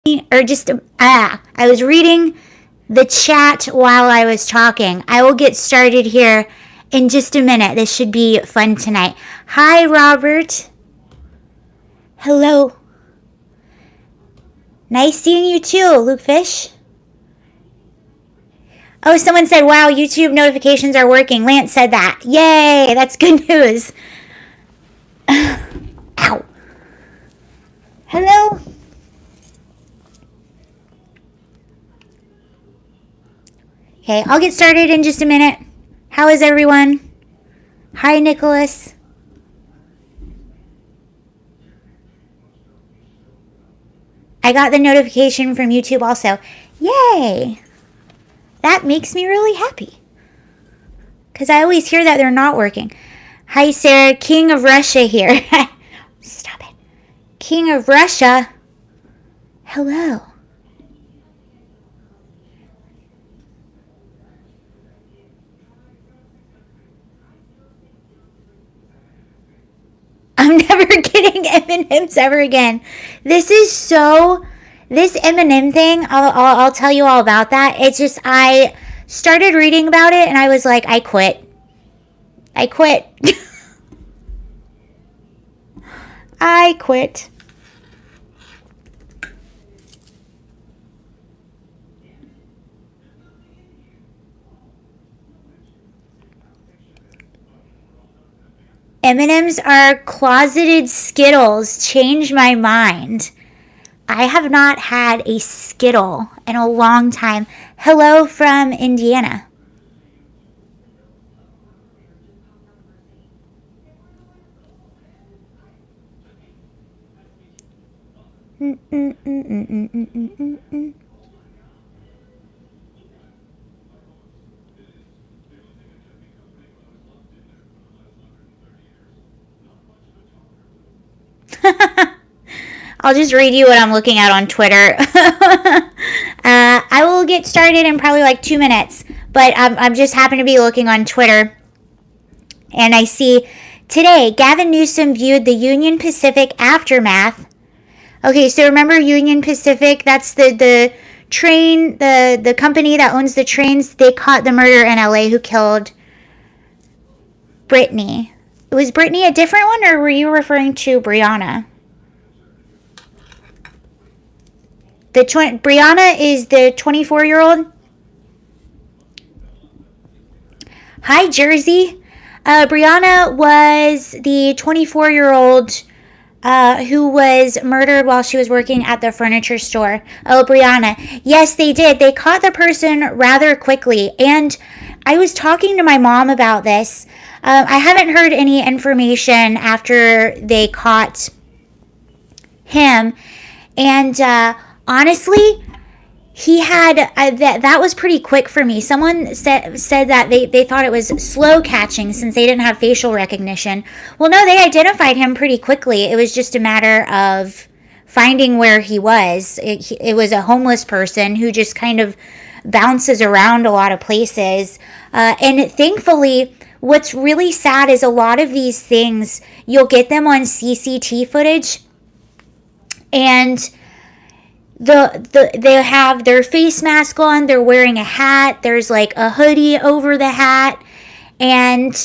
or just, I was reading the chat while I was talking. I will get started here in just a minute. This should be fun tonight. Hi, Robert. Hello. Nice seeing you too, Luke Fish. Oh, someone said, wow, YouTube notifications are working. Lance said that. Yay, that's good news. Ow. Hello. Okay, I'll get started in just a minute. How is everyone? Hi, Nicholas. I got the notification from YouTube also. Yay! That makes me really happy. Because I always hear that they're not working. Hi, Sarah. King of Russia here. Stop it. King of Russia. Hello. I'm never getting M&Ms ever again. This M&M thing, I'll tell you all about that. It's just, I started reading about it and I was like, I quit. I quit. M&Ms are closeted Skittles. Change my mind. I have not had a Skittle in a long time. Hello from Indiana. I'll just read you what I'm looking at on Twitter. I will get started in probably like 2 minutes, but I'm just happen to be looking on Twitter, and I see today Gavin Newsom viewed the Union Pacific aftermath. Okay, so remember Union Pacific? That's the train, the company that owns the trains. They caught the murderer in LA who killed Brittany. Was Brittany a different one, or were you referring to Brianna? Brianna is the 24-year-old. Hi, Jersey. Brianna was the 24-year-old who was murdered while she was working at the furniture store. Oh, Brianna. Yes, they did. They caught the person rather quickly. And I was talking to my mom about this. I haven't heard any information after they caught him. And honestly, he had that was pretty quick for me. Someone said that they thought it was slow catching since they didn't have facial recognition. Well, no, they identified him pretty quickly. It was just a matter of finding where he was. It was a homeless person who just kind of bounces around a lot of places. And thankfully, what's really sad is a lot of these things, you'll get them on CCTV footage, and they have their face mask on, they're wearing a hat, there's like a hoodie over the hat, and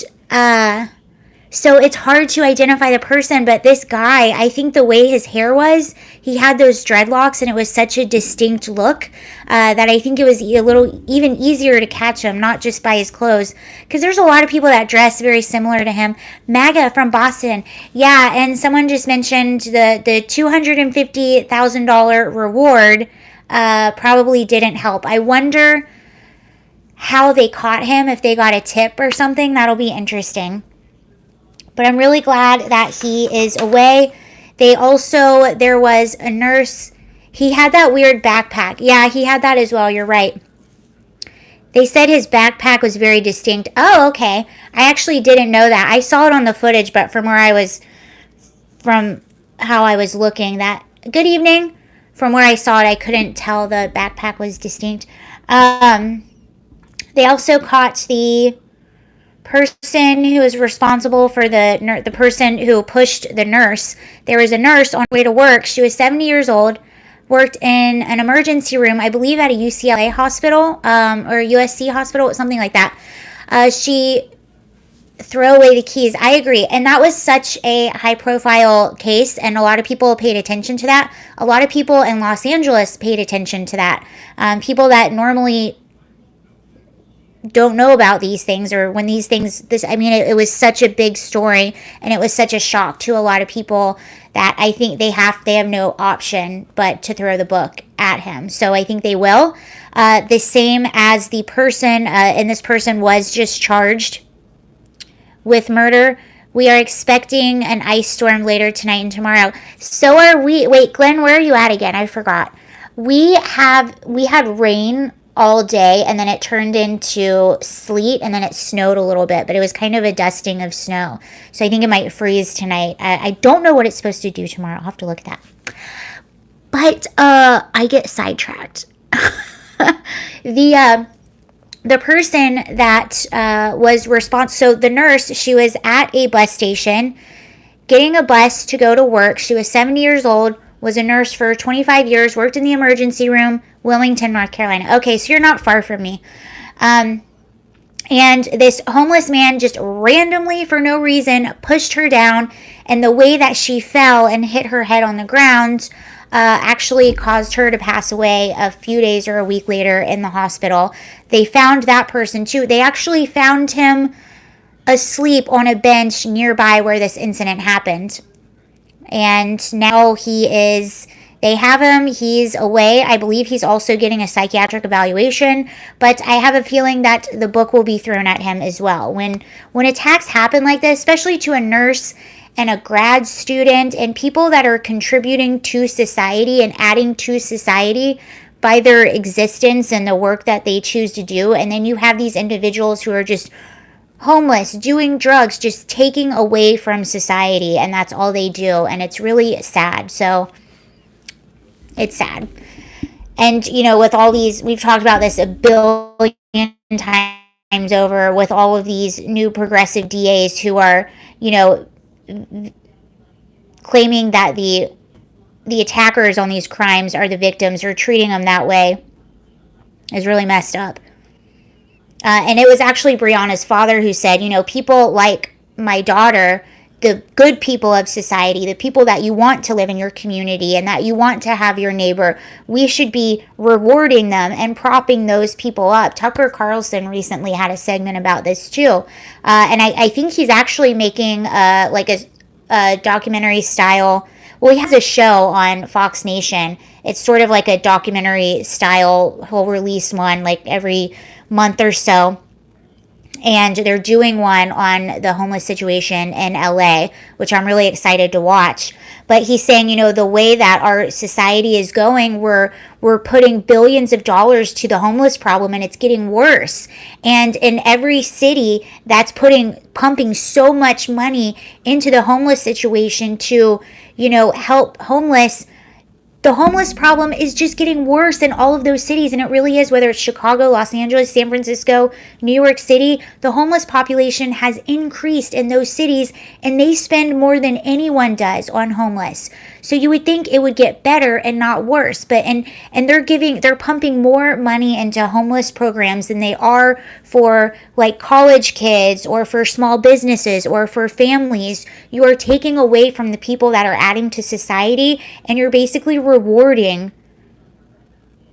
so it's hard to identify the person. But this guy, I think the way his hair was, he had those dreadlocks and it was such a distinct look that I think it was a little even easier to catch him, not just by his clothes, because there's a lot of people that dress very similar to him. MAGA from Boston. Yeah, and someone just mentioned the $250,000 reward probably didn't help. I wonder how they caught him, if they got a tip or something. That'll be interesting. But I'm really glad that he is away. There was a nurse. He had that weird backpack. Yeah, he had that as well. You're right. They said his backpack was very distinct. Oh, okay. I actually didn't know that. I saw it on the footage, but from how I was looking, good evening. From where I saw it, I couldn't tell the backpack was distinct. They also caught the person who was responsible for the person who pushed the nurse. There was a nurse on her way to work. She was 70 years old, worked in an emergency room, I believe at a UCLA hospital, or USC hospital, something like that. She threw away the keys. I agree. And that was such a high profile case, and a lot of people paid attention to that. A lot of people in Los Angeles paid attention to that. People that normally don't know about these things, or when these things, it was such a big story, and it was such a shock to a lot of people that I think they have no option but to throw the book at him. So I think they will. The same as the person, and this person was just charged with murder. We are expecting an ice storm later tonight and tomorrow. So are we. Wait, Glenn, where are you at again? I forgot. We had rain all day, and then it turned into sleet, and then it snowed a little bit, but it was kind of a dusting of snow. So I think it might freeze tonight. I don't know what it's supposed to do tomorrow. I'll have to look at that. But I get sidetracked. The person that was responsible, so the nurse, she was at a bus station getting a bus to go to work. She was 70 years old, was a nurse for 25 years, worked in the emergency room, Wilmington, North Carolina. Okay, so you're not far from me. And this homeless man just randomly, for no reason, pushed her down, and the way that she fell and hit her head on the ground actually caused her to pass away a few days or a week later in the hospital. They found that person too. They actually found him asleep on a bench nearby where this incident happened. And now they have him, he's away. I believe he's also getting a psychiatric evaluation, but I have a feeling that the book will be thrown at him as well. When attacks happen like this, especially to a nurse and a grad student and people that are contributing to society and adding to society by their existence and the work that they choose to do, and then you have these individuals who are just homeless, doing drugs, just taking away from society, and that's all they do, and it's really sad. So it's sad. And with all these, we've talked about this a billion times over, with all of these new progressive DAs who are claiming that the attackers on these crimes are the victims, or treating them that way, is really messed up. And it was actually Brianna's father who said, people like my daughter, the good people of society, the people that you want to live in your community and that you want to have your neighbor, we should be rewarding them and propping those people up. Tucker Carlson recently had a segment about this too. And I think he's actually making a documentary style. Well, he has a show on Fox Nation. It's sort of like a documentary style. He'll release one like every month or so. And they're doing one on the homeless situation in LA, which I'm really excited to watch. But he's saying, the way that our society is going, we're putting billions of dollars to the homeless problem, and it's getting worse. And in every city that's pumping so much money into the homeless situation to, help homeless, the homeless problem is just getting worse in all of those cities, and it really is, whether it's Chicago, Los Angeles, San Francisco, New York City. The homeless population has increased in those cities, and they spend more than anyone does on homeless. So you would think it would get better and not worse, but and they're pumping more money into homeless programs than they are for like college kids or for small businesses or for families. You are taking away from the people that are adding to society, and you're basically rewarding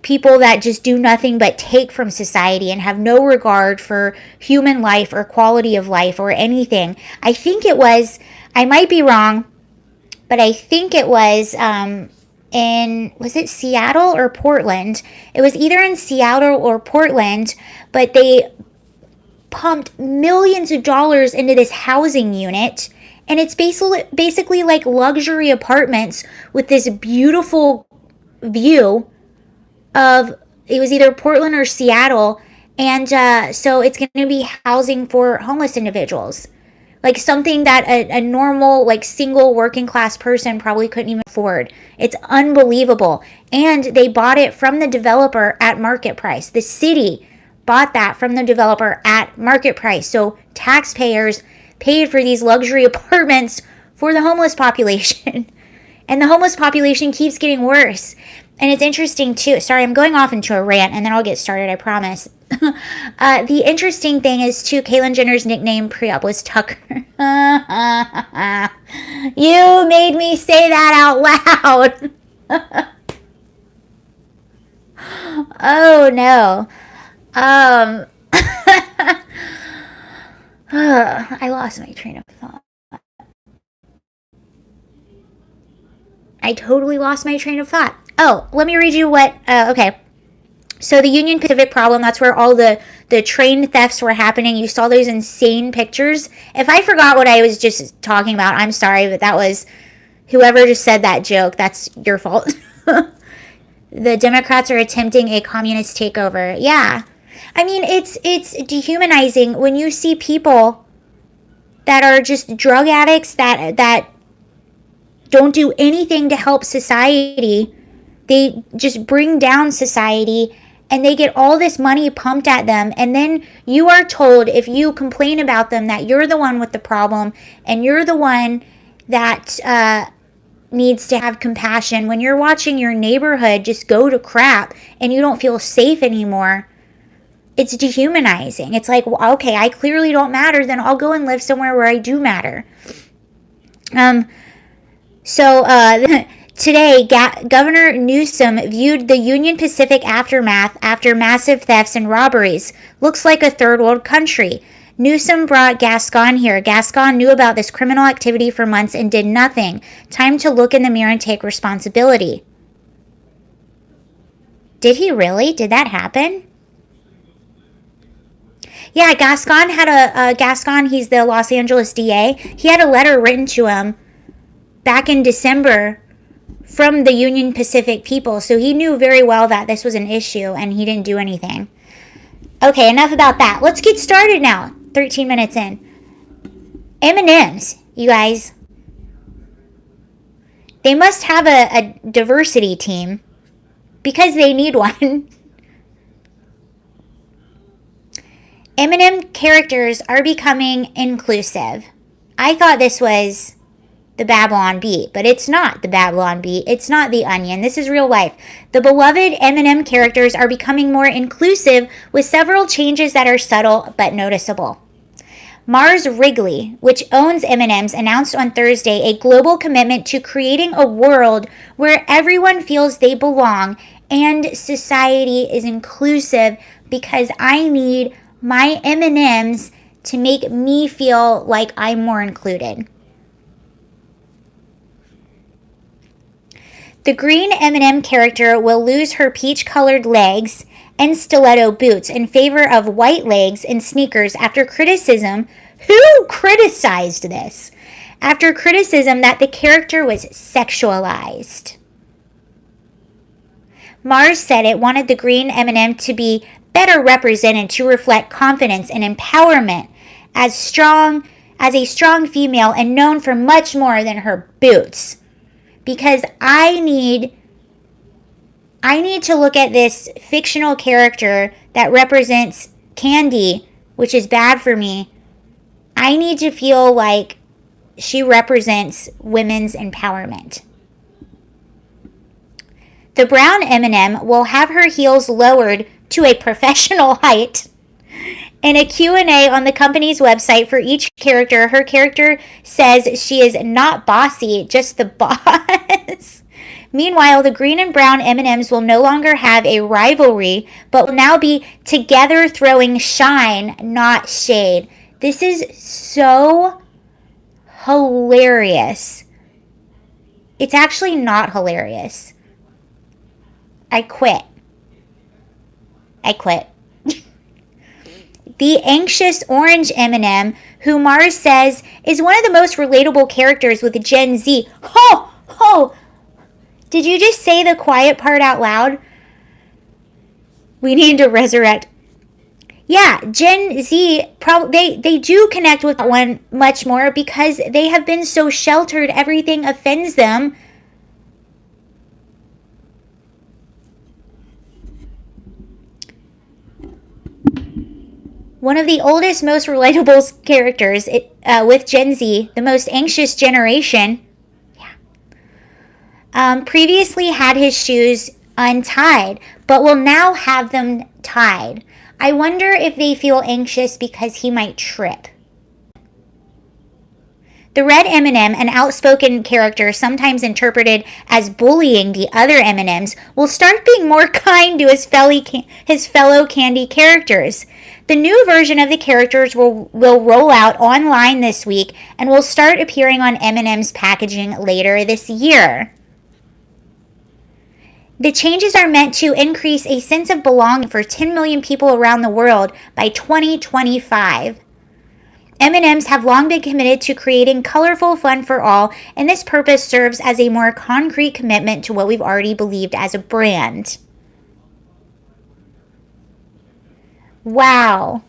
people that just do nothing but take from society and have no regard for human life or quality of life or anything. I think it was, I might be wrong, but I think it was was it Seattle or Portland? It was either in Seattle or Portland, but they pumped millions of dollars into this housing unit, and it's basically like luxury apartments with this beautiful view of, it was either Portland or Seattle, and so it's going to be housing for homeless individuals. Like something that a normal, like single working class person probably couldn't even afford. It's unbelievable. And they bought it from the developer at market price. The city bought that from the developer at market price. So taxpayers paid for these luxury apartments for the homeless population. And the homeless population keeps getting worse. And it's interesting too. Sorry, I'm going off into a rant and then I'll get started, I promise. The interesting thing is too, Caitlyn Jenner's nickname pre-op was Tucker. You made me say that out loud. Oh no. I lost my train of thought. I totally lost my train of thought. Oh, let me read you what, okay. So the Union Pacific problem, that's where all the train thefts were happening. You saw those insane pictures. If I forgot what I was just talking about, I'm sorry, but that was, whoever just said that joke, that's your fault. The Democrats are attempting a communist takeover. Yeah. I mean, it's dehumanizing when you see people that are just drug addicts that don't do anything to help society. They just bring down society and they get all this money pumped at them. And then you are told, if you complain about them, that you're the one with the problem and you're the one that needs to have compassion. When you're watching your neighborhood just go to crap and you don't feel safe anymore, it's dehumanizing. It's like, well, okay, I clearly don't matter, then I'll go and live somewhere where I do matter. Today, Governor Newsom viewed the Union Pacific aftermath after massive thefts and robberies. Looks like a third world country. Newsom brought Gascon here. Gascon knew about this criminal activity for months and did nothing. Time to look in the mirror and take responsibility. Did he really? Did that happen? Yeah, Gascon had Gascon, he's the Los Angeles DA. He had a letter written to him back in December from the Union Pacific people. So he knew very well that this was an issue and he didn't do anything. Okay, enough about that. Let's get started now. 13 minutes in. M&Ms, you guys. They must have a diversity team because they need one. M&M characters are becoming inclusive. I thought this was the Babylon Bee, but it's not the Babylon Bee. It's not the Onion. This is real life. The beloved M&M characters are becoming more inclusive with several changes that are subtle but noticeable. Mars Wrigley, which owns M&M's, announced on Thursday a global commitment to creating a world where everyone feels they belong and society is inclusive, because I need my M&Ms to make me feel like I'm more included. The green M&M character will lose her peach-colored legs and stiletto boots in favor of white legs and sneakers after criticism. Who criticized this? After criticism that the character was sexualized. Mars said it wanted the green M&M to be better represented to reflect confidence and empowerment as a strong female and known for much more than her boots. Because I need to look at this fictional character that represents candy, which is bad for me. I need to feel like she represents women's empowerment. The brown M&M will have her heels lowered to a professional height. In a Q&A on the company's website for each character, her character says she is not bossy, just the boss. Meanwhile, the green and brown M&Ms will no longer have a rivalry, but will now be together throwing shine, not shade. This is so hilarious. It's actually not hilarious. I quit. The anxious orange M&M, who Mars says is one of the most relatable characters with Gen Z. Ho! Did you just say the quiet part out loud? We need to resurrect. Yeah, Gen Z, they do connect with that one much more because they have been so sheltered, everything offends them. One of the oldest, most relatable characters with Gen Z, the most anxious generation, previously had his shoes untied, but will now have them tied. I wonder if they feel anxious because he might trip. The red M&M, an outspoken character sometimes interpreted as bullying the other M&Ms, will start being more kind to his fellow candy characters. The new version of the characters will roll out online this week and will start appearing on M&M's packaging later this year. The changes are meant to increase a sense of belonging for 10 million people around the world by 2025. M&Ms have long been committed to creating colorful fun for all, and this purpose serves as a more concrete commitment to what we've already believed as a brand. Wow.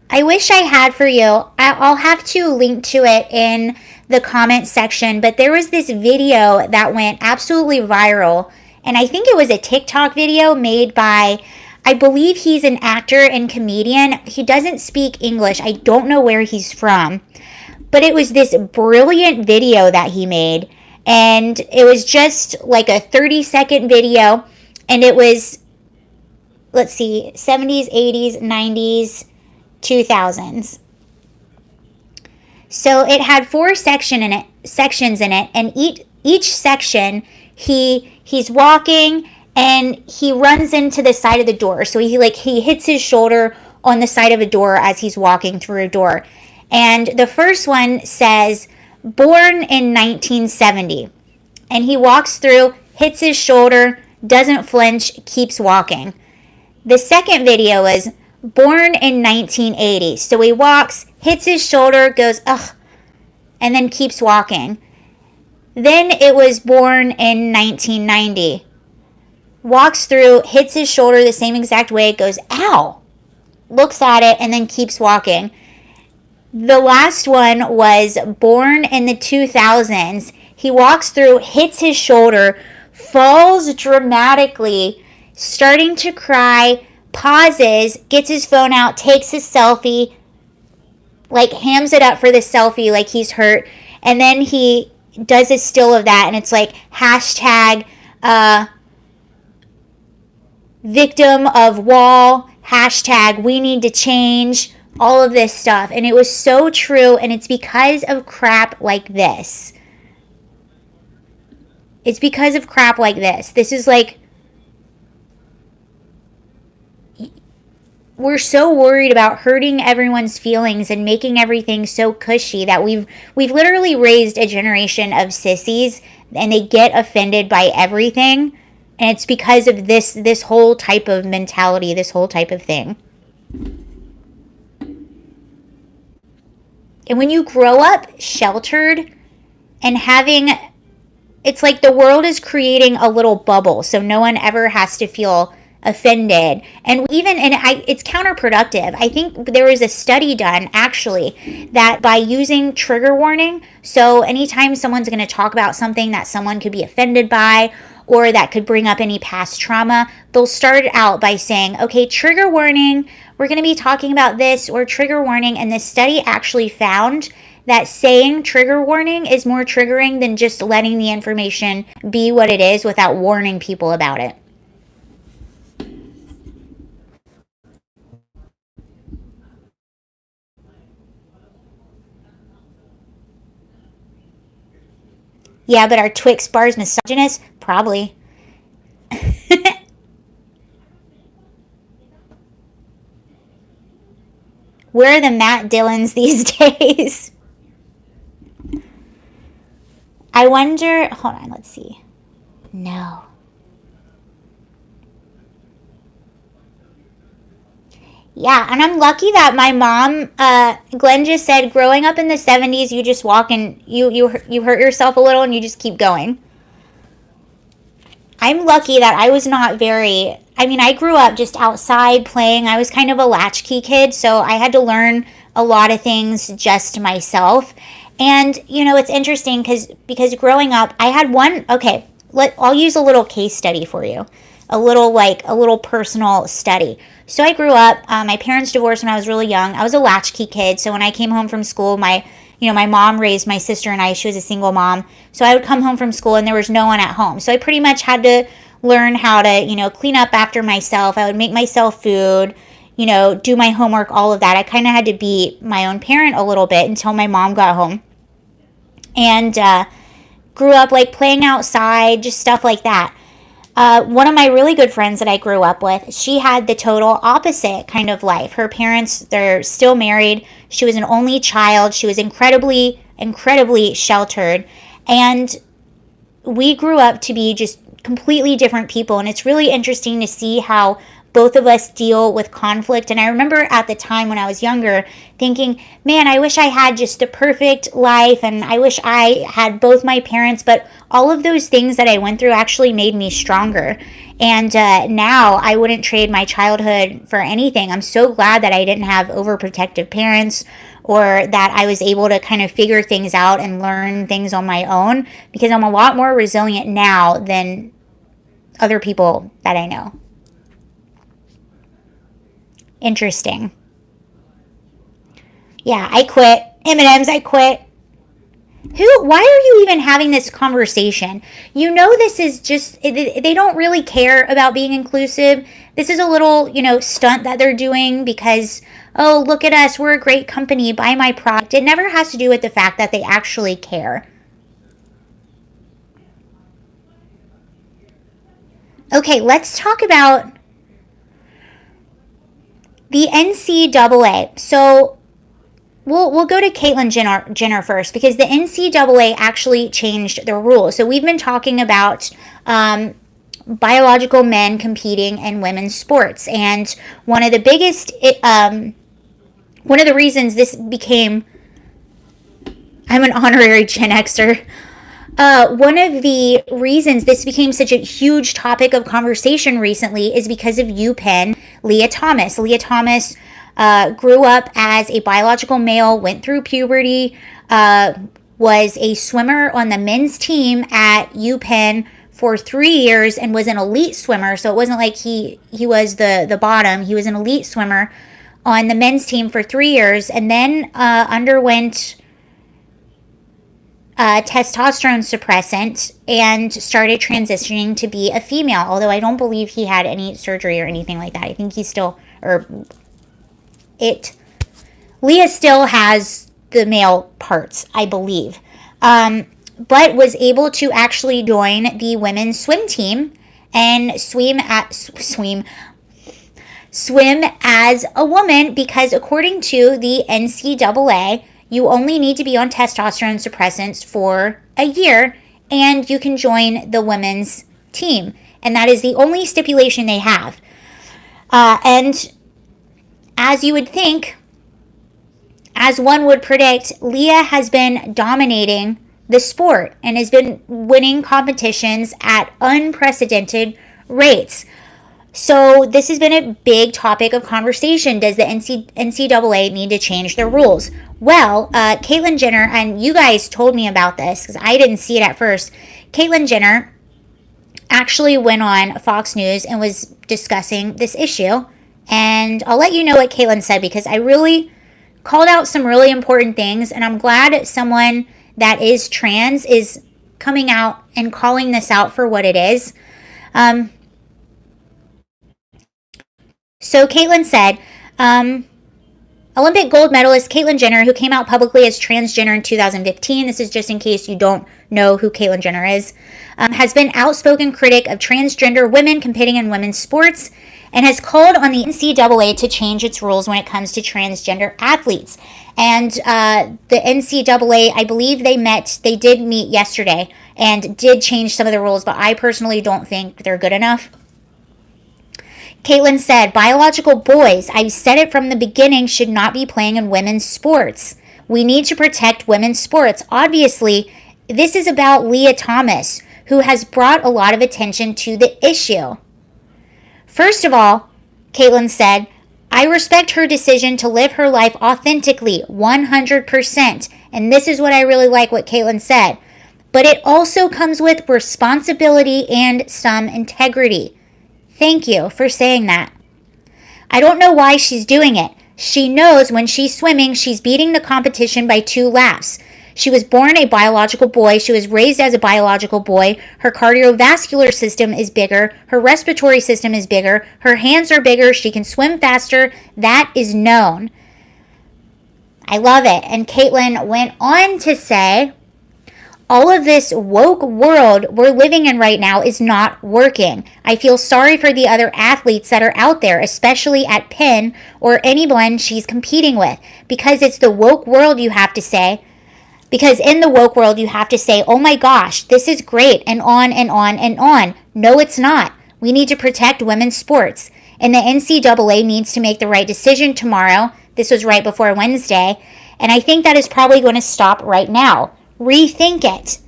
I wish I had for you. I'll have to link to it in the comment section, but there was this video that went absolutely viral, and I think it was a TikTok video made by, I believe he's an actor and comedian. He doesn't speak English. I don't know where he's from. But it was this brilliant video that he made. And it was just like a 30-second video. And it was, let's see, 70s, 80s, 90s, 2000s. So it had 4 sections in it. And each section, he's walking and he runs into the side of the door. So he hits his shoulder on the side of a door as he's walking through a door. And the first one says, born in 1970. And he walks through, hits his shoulder, doesn't flinch, keeps walking. The second video is born in 1980. So he walks, hits his shoulder, goes, ugh, and then keeps walking. Then it was born in 1990. Walks through, hits his shoulder the same exact way, goes, ow, looks at it, and then keeps walking. The last one was born in the 2000s. He walks through, hits his shoulder, falls dramatically, starting to cry, pauses, gets his phone out, takes his selfie, like hams it up for the selfie like he's hurt, and then he does a still of that, and it's like hashtag victim of wall, hashtag we need to change, all of this stuff. And it was so true, and it's because of crap like this. It's because of crap like this. This is like, we're so worried about hurting everyone's feelings and making everything so cushy that we've literally raised a generation of sissies, and they get offended by everything. And it's because of this whole type of mentality, this whole type of thing. And when you grow up sheltered and it's like the world is creating a little bubble, so no one ever has to feel offended. And it's counterproductive. I think there was a study done actually that by using trigger warning, so anytime someone's going to talk about something that someone could be offended by, or that could bring up any past trauma, they'll start out by saying, okay, trigger warning, we're going to be talking about this, or trigger warning. And this study actually found that saying trigger warning is more triggering than just letting the information be what it is without warning people about it. Yeah, but are Twix bars misogynist? Probably. Where are the Matt Dillons these days? I wonder, hold on, let's see. No. Yeah, and I'm lucky that my mom, Glenn just said, growing up in the 70s, you just walk and you hurt yourself a little and you just keep going. I'm lucky that I was not I grew up just outside playing. I was kind of a latchkey kid, so I had to learn a lot of things just myself. And, it's interesting because growing up, I had I'll use a little case study for you. A little personal study. So I grew up, my parents divorced when I was really young. I was a latchkey kid, so when I came home from school, my my mom raised my sister and I. She was a single mom. So I would come home from school and there was no one at home. So I pretty much had to learn how to, clean up after myself. I would make myself food, do my homework, all of that. I kind of had to be my own parent a little bit until my mom got home. And grew up like playing outside, just stuff like that. One of my really good friends that I grew up with, she had the total opposite kind of life. Her parents, they're still married. She was an only child. She was incredibly, incredibly sheltered. And we grew up to be just completely different people. And it's really interesting to see how both of us deal with conflict. And I remember at the time when I was younger thinking, man, I wish I had just the perfect life and I wish I had both my parents. But all of those things that I went through actually made me stronger. And now I wouldn't trade my childhood for anything. I'm so glad that I didn't have overprotective parents or that I was able to kind of figure things out and learn things on my own, because I'm a lot more resilient now than other people that I know. Interesting. Yeah, I quit. M&M's, I quit. Why are you even having this conversation? This is just, they don't really care about being inclusive. This is a little, stunt that they're doing because, oh, look at us, we're a great company, buy my product. It never has to do with the fact that they actually care. Okay, let's talk about the NCAA. So we'll go to Caitlyn Jenner first, because the NCAA actually changed their rules. So we've been talking about biological men competing in women's sports, and one of the reasons this became, I'm an honorary Gen Xer. One of the reasons this became such a huge topic of conversation recently is because of UPenn Leah Thomas. Leah Thomas grew up as a biological male, went through puberty, was a swimmer on the men's team at UPenn for 3 years and was an elite swimmer. So it wasn't like he was the bottom. He was an elite swimmer on the men's team for 3 years, and then underwent testosterone suppressant and started transitioning to be a female, although I don't believe he had any surgery or anything like that. I think he's still, Leah still has the male parts, I believe, but was able to actually join the women's swim team and swim as a woman, because according to the NCAA, you only need to be on testosterone suppressants for a year and you can join the women's team. And that is the only stipulation they have. And as you would think, as one would predict, Leah has been dominating the sport and has been winning competitions at unprecedented rates. So this has been a big topic of conversation. Does the NCAA need to change their rules? Well, Caitlyn Jenner, and you guys told me about this because I didn't see it at first. Caitlyn Jenner actually went on Fox News and was discussing this issue. And I'll let you know what Caitlyn said, because I really called out some really important things. And I'm glad someone that is trans is coming out and calling this out for what it is. So Caitlyn said, Olympic gold medalist Caitlyn Jenner, who came out publicly as transgender in 2015, this is just in case you don't know who Caitlyn Jenner is, has been outspoken critic of transgender women competing in women's sports and has called on the NCAA to change its rules when it comes to transgender athletes. And the NCAA, I believe they did meet yesterday and did change some of the rules, but I personally don't think they're good enough. Caitlyn said, biological boys, I've said it from the beginning, should not be playing in women's sports. We need to protect women's sports. Obviously, this is about Leah Thomas, who has brought a lot of attention to the issue. First of all, Caitlyn said, I respect her decision to live her life authentically, 100%. And this is what I really like what Caitlyn said. But it also comes with responsibility and some integrity. Thank you for saying that. I don't know why she's doing it. She knows when she's swimming, she's beating the competition by 2 laps. She was born a biological boy. She was raised as a biological boy. Her cardiovascular system is bigger. Her respiratory system is bigger. Her hands are bigger. She can swim faster. That is known. I love it. And Caitlyn went on to say, all of this woke world we're living in right now is not working. I feel sorry for the other athletes that are out there, especially at Penn or anyone she's competing with, because it's the woke world, you have to say. Because in the woke world, you have to say, oh my gosh, this is great, and on and on and on. No, it's not. We need to protect women's sports. And the NCAA needs to make the right decision tomorrow. This was right before Wednesday. And I think that is probably going to stop right now. Rethink it.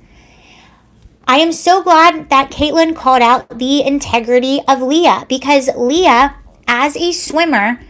I am so glad that Caitlyn called out the integrity of Leah, because Leah, as a swimmer,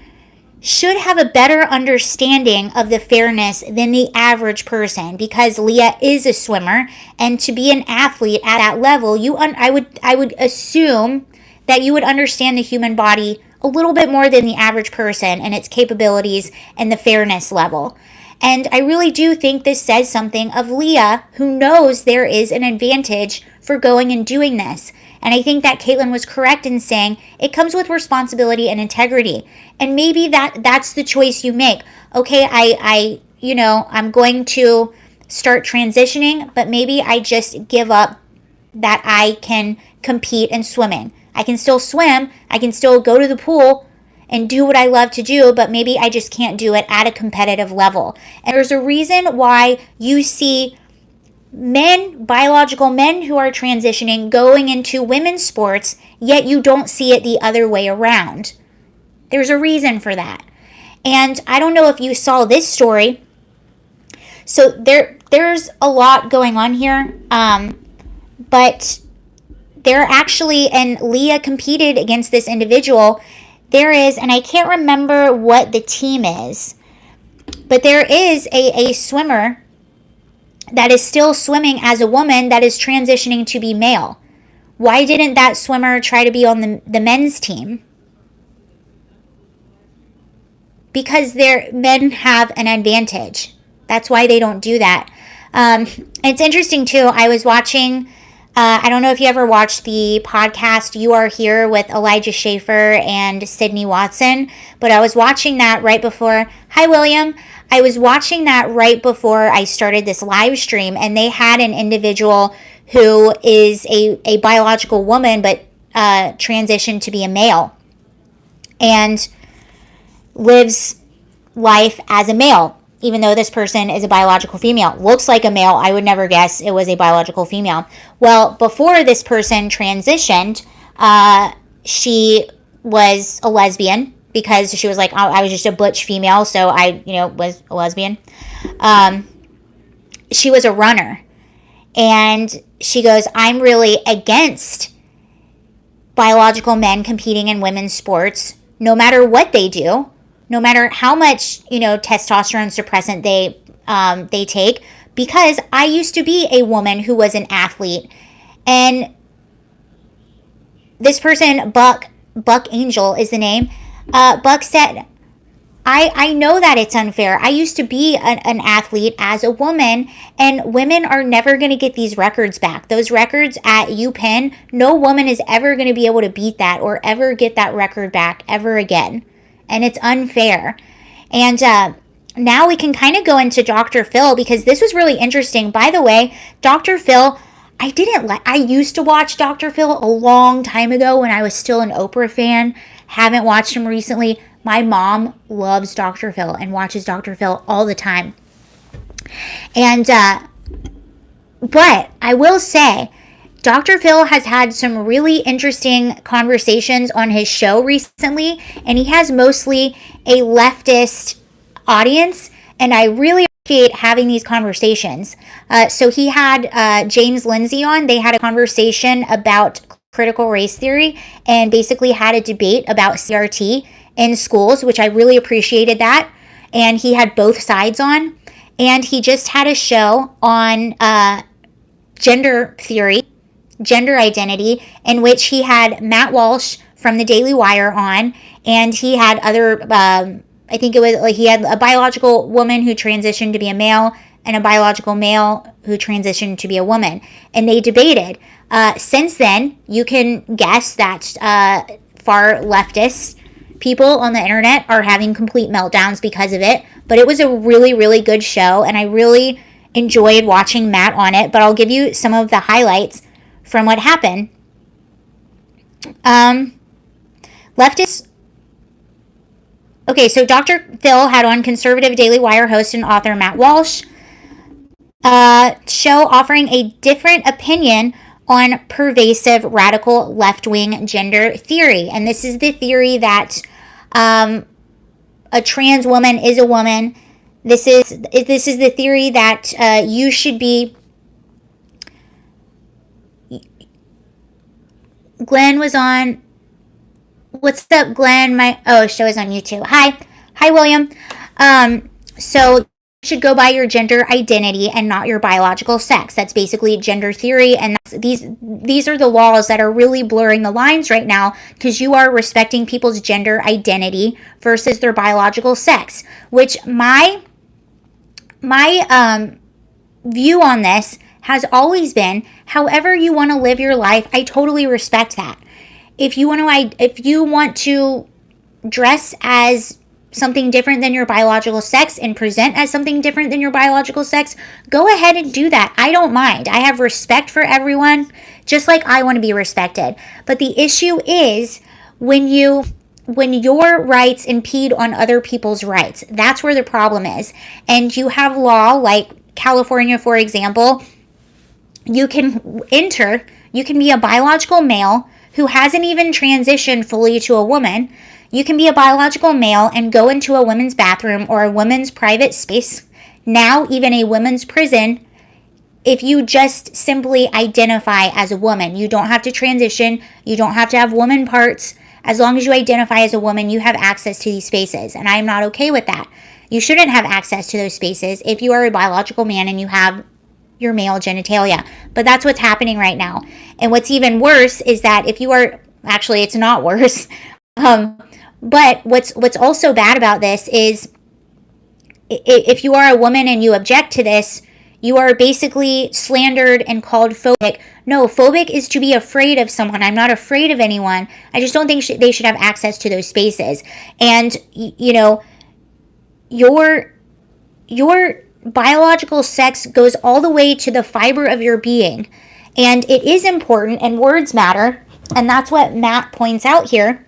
should have a better understanding of the fairness than the average person, because Leah is a swimmer, and to be an athlete at that level, I would assume that you would understand the human body a little bit more than the average person and its capabilities and the fairness level. And I really do think this says something of Leah, who knows there is an advantage for going and doing this. And I think that Caitlyn was correct in saying it comes with responsibility and integrity. And maybe that's the choice you make. Okay, I'm going to start transitioning, but maybe I just give up that I can compete in swimming. I can still swim, I can still go to the pool and do what I love to do, but maybe I just can't do it at a competitive level. And there's a reason why you see men, biological men who are transitioning, going into women's sports, yet you don't see it the other way around. There's a reason for that. And I don't know if you saw this story. So there's a lot going on here. But there actually, and Leah competed against this individual. There is, and I can't remember what the team is, but there is a swimmer that is still swimming as a woman that is transitioning to be male. Why didn't that swimmer try to be on the men's team? Because men have an advantage. That's why they don't do that. It's interesting too. I was watching, I don't know if you ever watched the podcast You Are Here with Elijah Schaefer and Sydney Watson, but I was watching that right before, hi William, I was watching that right before I started this live stream, and they had an individual who is a biological woman but transitioned to be a male and lives life as a male, even though this person is a biological female. Looks like a male. I would never guess it was a biological female. Well, before this person transitioned, she was a lesbian, because she was like, oh, I was just a butch female, so I, was a lesbian. She was a runner. And she goes, I'm really against biological men competing in women's sports, no matter what they do, no matter how much, testosterone suppressant they take, because I used to be a woman who was an athlete. And this person, Buck Angel is the name, Buck said, I know that it's unfair. I used to be an athlete as a woman, and women are never going to get these records back. Those records at UPenn, no woman is ever going to be able to beat that or ever get that record back ever again. And it's unfair. And now we can kind of go into Dr. Phill, because this was really interesting. By the way, Dr. Phill, I used to watch Dr. Phill a long time ago when I was still an Oprah fan. Haven't watched him recently. My mom loves Dr. Phill and watches Dr. Phill all the time. And, but I will say, Dr. Phill has had some really interesting conversations on his show recently, and he has mostly a leftist audience, and I really appreciate having these conversations. So he had James Lindsay on. They had a conversation about critical race theory and basically had a debate about CRT in schools, which I really appreciated that. And he had both sides on. And he just had a show on gender theory, gender identity, in which he had Matt Walsh from the Daily Wire on, and he had other I think it was like he had a biological woman who transitioned to be a male and a biological male who transitioned to be a woman. And they debated. Since then, you can guess that far leftist people on the internet are having complete meltdowns because of it. But it was a really, really good show, and I really enjoyed watching Matt on it. But I'll give you some of the highlights from what happened. Leftists. Okay, so Dr. Phill had on conservative Daily Wire host and author Matt Walsh show offering a different opinion on pervasive radical left-wing gender theory. And this is the theory that a trans woman is a woman. This is the theory that you should be. Glenn was on. What's up, Glenn? Show is on YouTube. Hi, William. So you should go by your gender identity and not your biological sex. That's basically gender theory, and these are the laws that are really blurring the lines right now, because you are respecting people's gender identity versus their biological sex. Which my view on this has always been, however you want to live your life, I totally respect that. If you want to dress as something different than your biological sex and present as something different than your biological sex, go ahead and do that. I don't mind. I have respect for everyone, just like I want to be respected. But the issue is when your rights impede on other people's rights. That's where the problem is. And you have law like California, for example. You can be a biological male who hasn't even transitioned fully to a woman. You can be a biological male and go into a women's bathroom or a women's private space, now even a women's prison, if you just simply identify as a woman. You don't have to transition. You don't have to have woman parts. As long as you identify as a woman, you have access to these spaces, and I am not okay with that. You shouldn't have access to those spaces if you are a biological man and you have your male genitalia. But that's what's happening right now. And what's even worse is that if you are, actually it's not worse, but what's also bad about this is if you are a woman and you object to this, you are basically slandered and called phobic. No, phobic is to be afraid of someone. I'm not afraid of anyone. I just don't think they should have access to those spaces. And, your biological sex goes all the way to the fiber of your being. And it is important, and words matter. And that's what Matt points out here.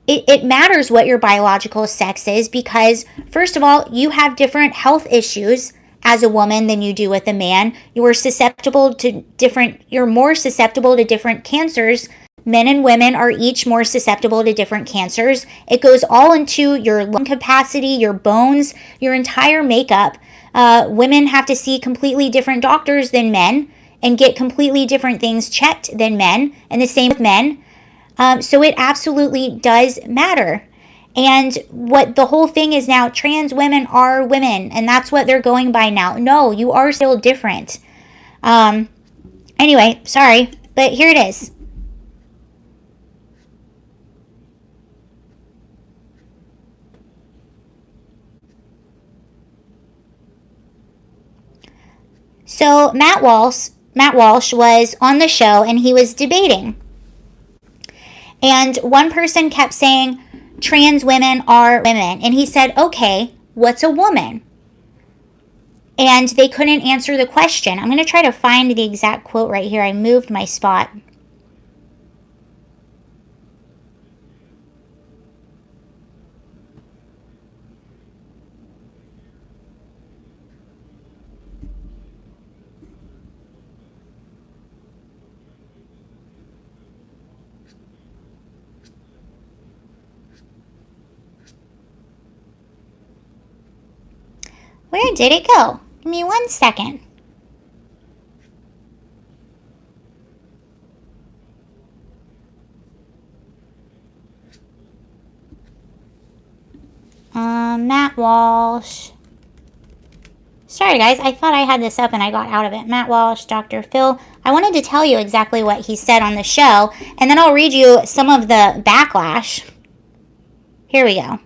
It matters what your biological sex is because, first of all, you have different health issues as a woman than you do with a man. You're more susceptible to different cancers. Men and women are each more susceptible to different cancers. It goes all into your lung capacity, your bones, your entire makeup. Women have to see completely different doctors than men and get completely different things checked than men, and the same with men. So it absolutely does matter. And what the whole thing is now, trans women are women, and that's what they're going by now. No, you are still different. Anyway, sorry, but here it is. So Matt Walsh was on the show, and he was debating. And one person kept saying, trans women are women. And he said, okay, what's a woman? And they couldn't answer the question. I'm going to try to find the exact quote right here. I moved my spot. Where did it go? Give me 1 second. Matt Walsh. Sorry guys, I thought I had this up and I got out of it. Matt Walsh, Dr. Phill. I wanted to tell you exactly what he said on the show, and then I'll read you some of the backlash. Here we go.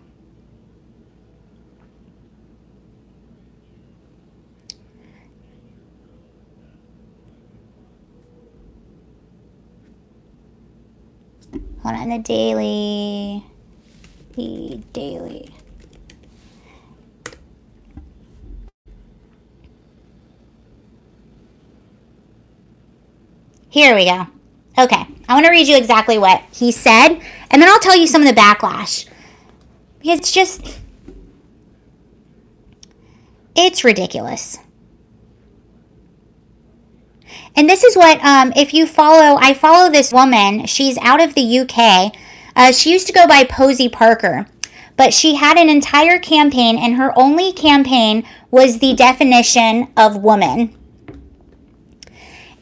Hold on, the Daily. Here we go. Okay, I want to read you exactly what he said, and then I'll tell you some of the backlash. It's ridiculous. And this is what, if you follow, I follow this woman. She's out of the UK. She used to go by Posey Parker, but she had an entire campaign, and her only campaign was the definition of woman.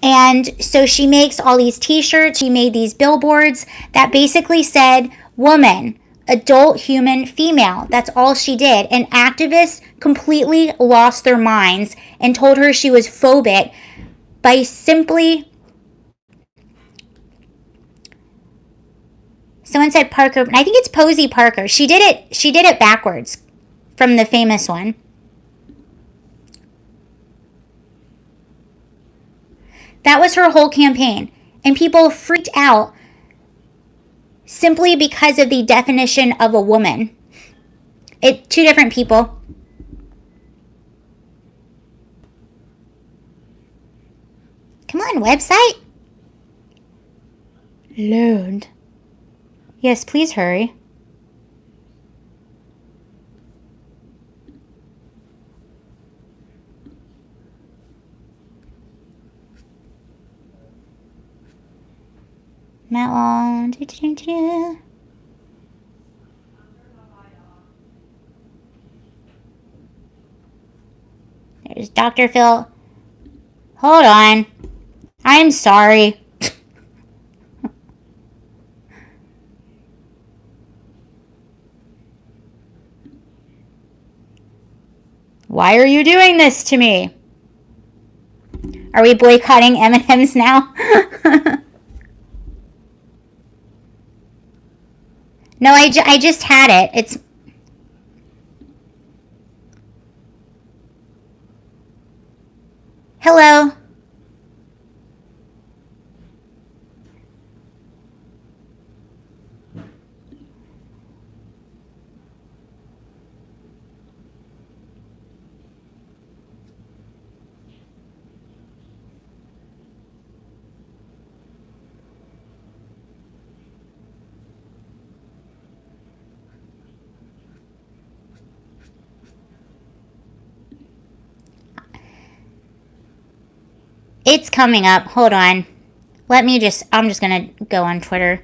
And so she makes all these t-shirts. She made these billboards that basically said woman, adult human, female. That's all she did. And activists completely lost their minds and told her she was phobic by simply... Someone said Parker. I think it's Posey Parker. She did it backwards from the famous one. That was her whole campaign. And people freaked out simply because of the definition of a woman. Two different people. Come on, website. Load. Yes, please hurry. Matt Long. There's Dr. Phill. Hold on. I'm sorry. Why are you doing this to me? Are we boycotting M&Ms now? No, I just had it. It's... Hello. It's coming up. Hold on. I'm just going to go on Twitter.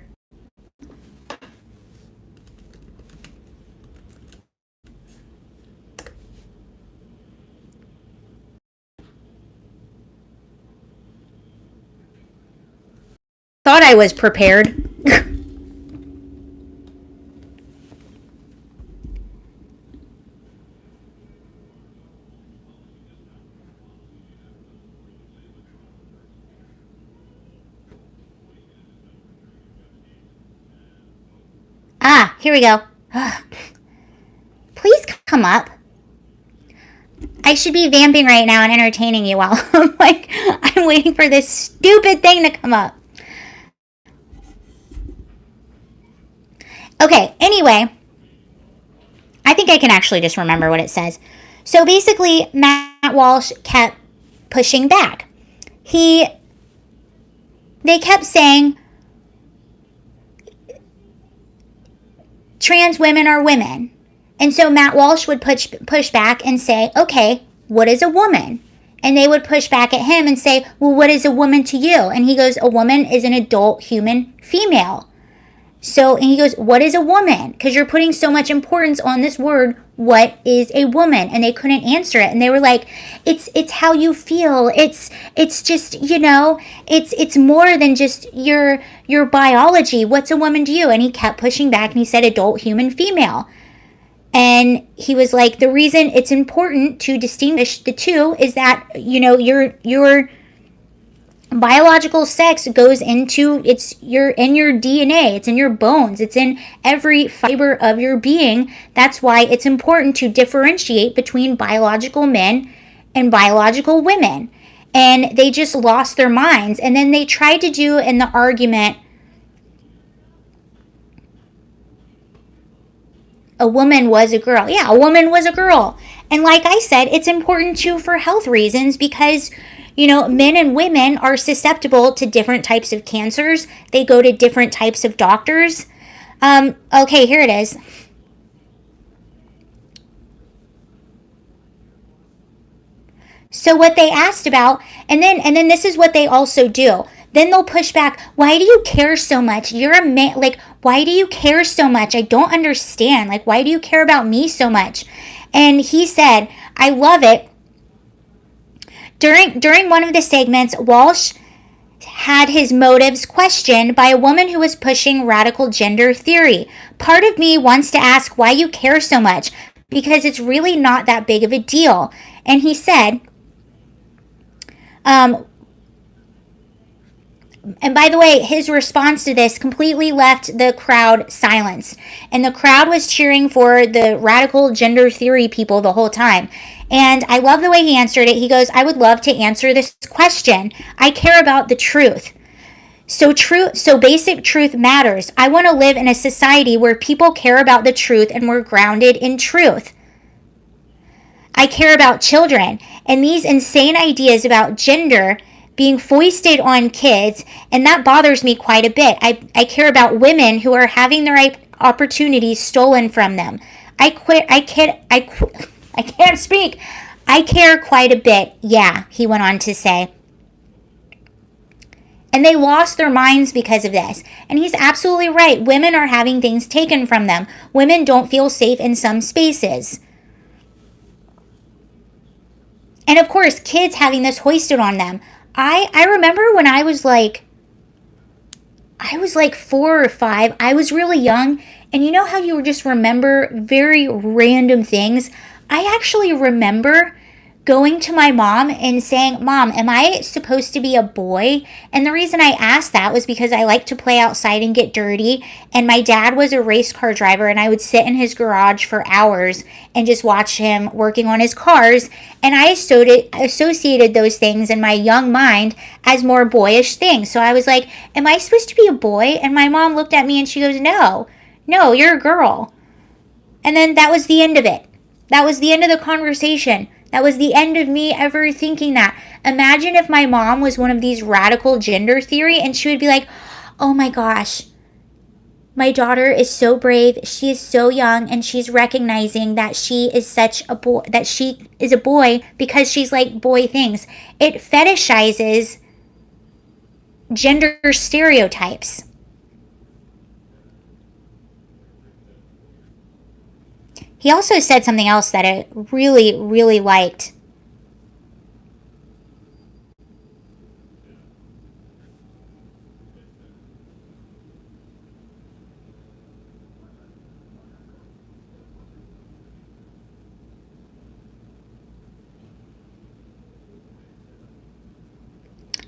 Thought I was prepared. Here we go. Please come up. I should be vamping right now and entertaining you while I'm waiting for this stupid thing to come up. Okay, anyway, I think I can actually just remember what it says. So basically, Matt Walsh kept pushing back. They kept saying, trans women are women. And so Matt Walsh would push back and say, okay, what is a woman? And they would push back at him and say, well, what is a woman to you? And he goes, a woman is an adult human female. So, and he goes, what is a woman? Because you're putting so much importance on this word, what is a woman? And they couldn't answer it. And they were like, it's how you feel. It's just, it's more than just your biology. What's a woman to you? And he kept pushing back and he said adult human female. And he was like, the reason it's important to distinguish the two is that, you're Biological sex goes into in your DNA, it's in your bones, it's in every fiber of your being. That's why it's important to differentiate between biological men and biological women. And they just lost their minds. And then they tried to do in the argument, a woman was a girl. Yeah, a woman was a girl. And like I said, it's important too for health reasons because, men and women are susceptible to different types of cancers. They go to different types of doctors. Okay, here it is. So what they asked about, and then this is what they also do. Then they'll push back. Why do you care so much? You're a man. Like, why do you care so much? I don't understand. Like, why do you care about me so much? And he said, I love it. During one of the segments, Walsh had his motives questioned by a woman who was pushing radical gender theory. Part of me wants to ask why you care so much, because it's really not that big of a deal. And he said, and by the way, his response to this completely left the crowd silenced. And the crowd was cheering for the radical gender theory people the whole time. And I love the way he answered it. He goes, I would love to answer this question. I care about the truth. So basic truth matters. I want to live in a society where people care about the truth and we're grounded in truth. I care about children, and these insane ideas about gender being foisted on kids, and that bothers me quite a bit. I care about women who are having their opportunities stolen from them. I can't speak. I care quite a bit, yeah, he went on to say. And they lost their minds because of this. And he's absolutely right. Women are having things taken from them. Women don't feel safe in some spaces. And of course, kids having this hoisted on them. I remember when I was like 4 or 5, I was really young. And you know how you just remember very random things? I actually remember going to my mom and saying, Mom, am I supposed to be a boy? And the reason I asked that was because I like to play outside and get dirty. And my dad was a race car driver, and I would sit in his garage for hours and just watch him working on his cars. And I associated those things in my young mind as more boyish things. So I was like, am I supposed to be a boy? And my mom looked at me and she goes, no, you're a girl. And then that was the end of it. That was the end of the conversation. That was the end of me ever thinking that. Imagine if my mom was one of these radical gender theory and she would be like, oh my gosh, my daughter is so brave. She is so young and she's recognizing that she is such a boy, that she is a boy because she's like boy things. It fetishizes gender stereotypes. He also said something else that I really, really liked.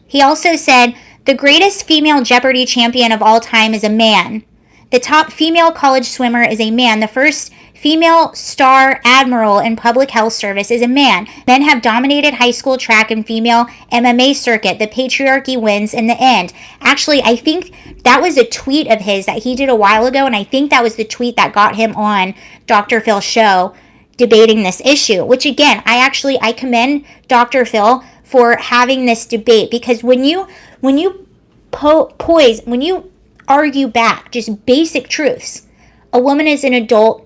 He also said, the greatest female Jeopardy champion of all time is a man. The top female college swimmer is a man. The first female star admiral in public health service is a man. Men have dominated high school track and female MMA circuit. The patriarchy wins in the end. Actually, I think that was a tweet of his that he did a while ago, and I think that was the tweet that got him on Dr. Phil's show debating this issue, which again, I commend Dr. Phill for having this debate, because when you argue back just basic truths, a woman is an adult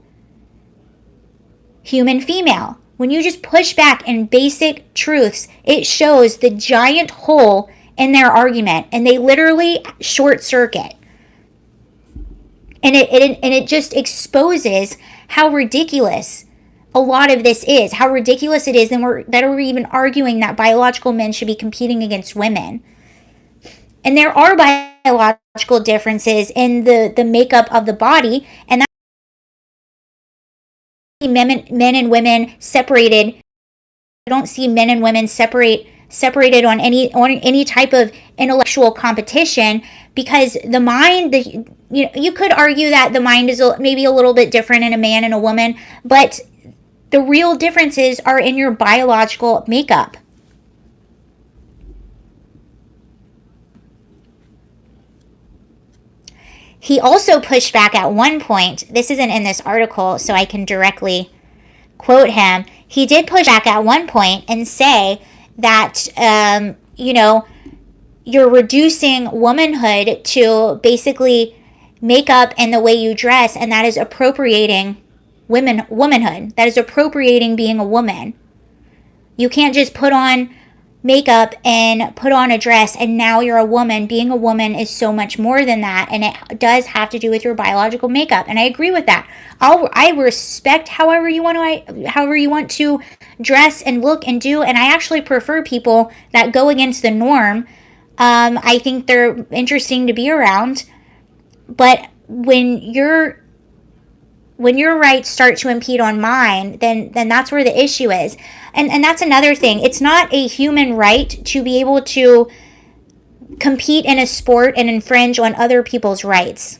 human female. When you just push back in basic truths, it shows the giant hole in their argument, and they literally short circuit. And it just exposes how ridiculous a lot of this is, how ridiculous it is, and we're even arguing that biological men should be competing against women. And there are biological differences in the makeup of the body, and that's men and women separated. I don't see men and women separate separated on any type of intellectual competition, because the mind, you could argue that the mind is maybe a little bit different in a man and a woman, but the real differences are in your biological makeup. He also pushed back at one point. This isn't in this article, so I can directly quote him. He did push back at one point and say that, you're reducing womanhood to basically makeup and the way you dress, and that is appropriating womanhood. That is appropriating being a woman. You can't just put on makeup and put on a dress and now you're a woman. Being a woman is so much more than that, and it does have to do with your biological makeup, and I agree with that. I respect however you want to dress and look and do, and I actually prefer people that go against the norm. I think they're interesting to be around, but when your rights start to impede on mine, then that's where the issue is. And that's another thing. It's not a human right to be able to compete in a sport and infringe on other people's rights.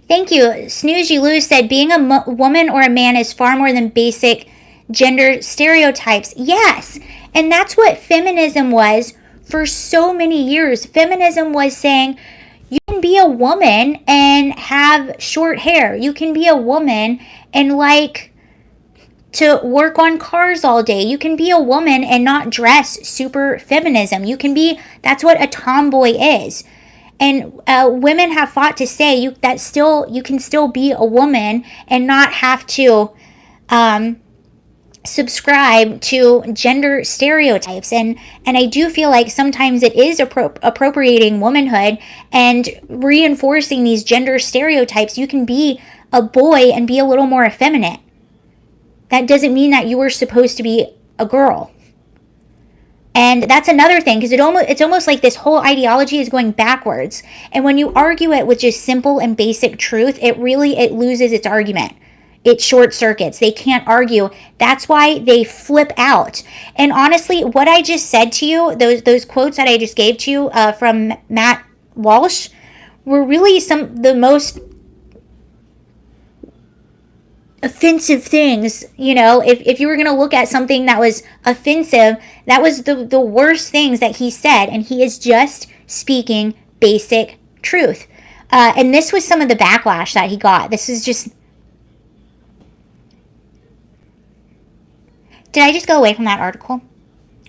Thank you. Snooze You Lose said, being a woman or a man is far more than basic gender stereotypes. Yes. And that's what feminism was for so many years. Feminism was saying, you can be a woman and have short hair. You can be a woman and like to work on cars all day. You can be a woman and not dress super feminism. That's what a tomboy is. And women have fought to say you can still be a woman and not have to subscribe to gender stereotypes, and I do feel like sometimes it is appropriating womanhood and reinforcing these gender stereotypes. You can be a boy and be a little more effeminate. That doesn't mean that you were supposed to be a girl. And that's another thing, because it's almost like this whole ideology is going backwards, and when you argue it with just simple and basic truth, it loses its argument. It short circuits. They can't argue. That's why they flip out. And honestly, what I just said to you, those quotes that I just gave to you from Matt Walsh, were really the most offensive things. If you were going to look at something that was offensive, that was the worst things that he said. And he is just speaking basic truth. And this was some of the backlash that he got. This is just... Did I just go away from that article? Hold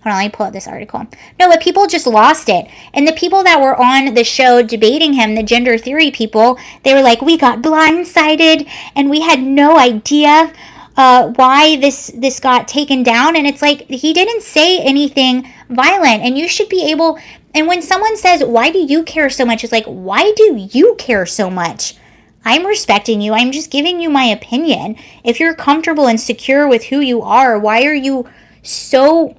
on, let me pull up this article. No, but people just lost it. And the people that were on the show debating him, the gender theory people, they were like, we got blindsided and we had no idea why this got taken down. And it's like, he didn't say anything violent. And you should be able... And when someone says, why do you care so much? It's like, why do you care so much? I'm respecting you. I'm just giving you my opinion. If you're comfortable and secure with who you are, why are you so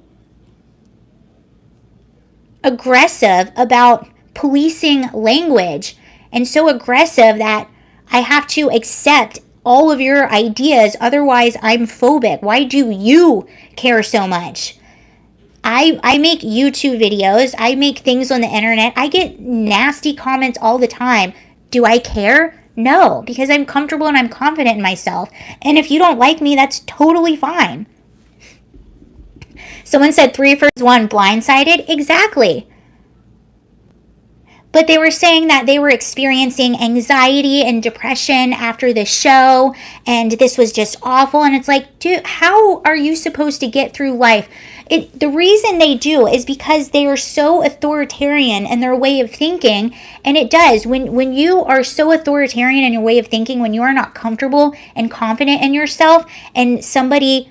aggressive about policing language and so aggressive that I have to accept all of your ideas, otherwise I'm phobic? Why do you care so much? I make YouTube videos. I make things on the internet. I get nasty comments all the time. Do I care? No, because I'm comfortable and I'm confident in myself. And if you don't like me, that's totally fine. Someone said 3 for 1 blindsided. Exactly. But they were saying that they were experiencing anxiety and depression after the show, and this was just awful. And it's like, dude, how are you supposed to get through life? The reason they do is because they are so authoritarian in their way of thinking. And it does. When you are so authoritarian in your way of thinking, when you are not comfortable and confident in yourself, and somebody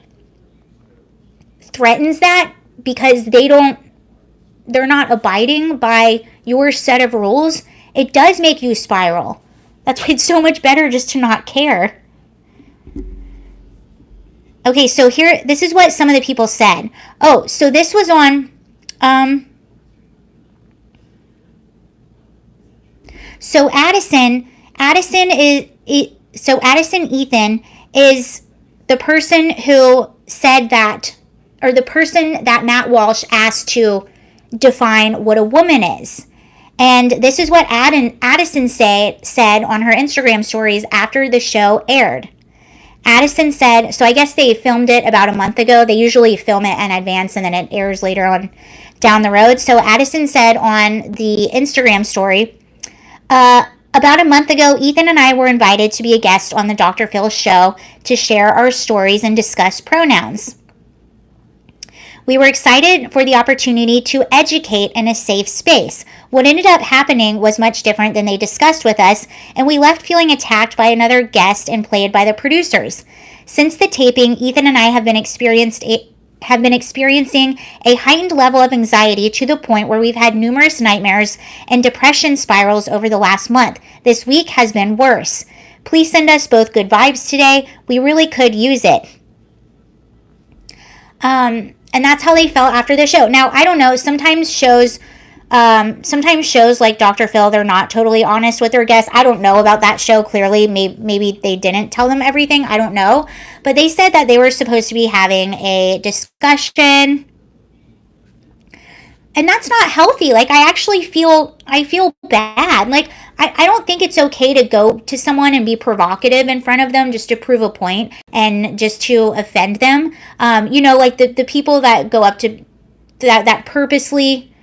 threatens that because they're not abiding by your set of rules, it does make you spiral. That's why it's so much better just to not care. Okay, so this is what some of the people said. Oh, so this was on, so Addison Addison Ethan is the person who said that, or the person that Matt Walsh asked to define what a woman is. And this is what Addison said on her Instagram stories after the show aired. Addison said, so I guess they filmed it about a month ago. They usually film it in advance and then it airs later on down the road. So Addison said on the Instagram story, about a month ago, Ethan and I were invited to be a guest on the Dr. Phill show to share our stories and discuss pronouns. We were excited for the opportunity to educate in a safe space. What ended up happening was much different than they discussed with us, and we left feeling attacked by another guest and played by the producers. Since the taping, Ethan and I have been experiencing a heightened level of anxiety to the point where we've had numerous nightmares and depression spirals over the last month. This week has been worse. Please send us both good vibes today. We really could use it. And that's how they felt after the show. Now, I don't know. Sometimes shows like Dr. Phill, they're not totally honest with their guests. I don't know about that show. Clearly, maybe they didn't tell them everything. I don't know. But they said that they were supposed to be having a discussion. And that's not healthy. Like, I feel bad. Like, I don't think it's okay to go to someone and be provocative in front of them just to prove a point and just to offend them. Like the people that go up to that purposely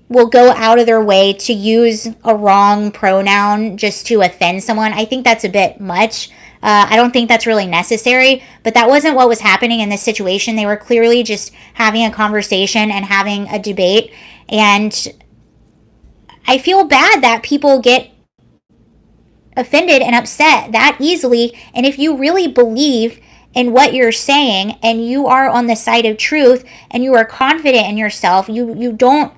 will go out of their way to use a wrong pronoun just to offend someone. I think that's a bit much. I don't think that's really necessary, but that wasn't what was happening in this situation. They were clearly just having a conversation and having a debate. And I feel bad that people get offended and upset that easily. And if you really believe in what you're saying and you are on the side of truth and you are confident in yourself, you don't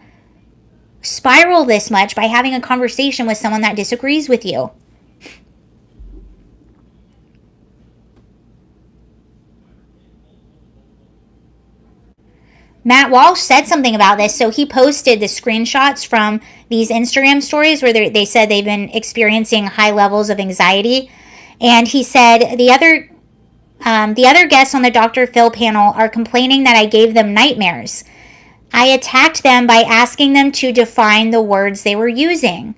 spiral this much by having a conversation with someone that disagrees with you. Matt Walsh said something about this, so he posted the screenshots from these Instagram stories where they said they've been experiencing high levels of anxiety. And he said the other guests on the Dr. Phill panel are complaining that I gave them nightmares. I attacked them by asking them to define the words they were using.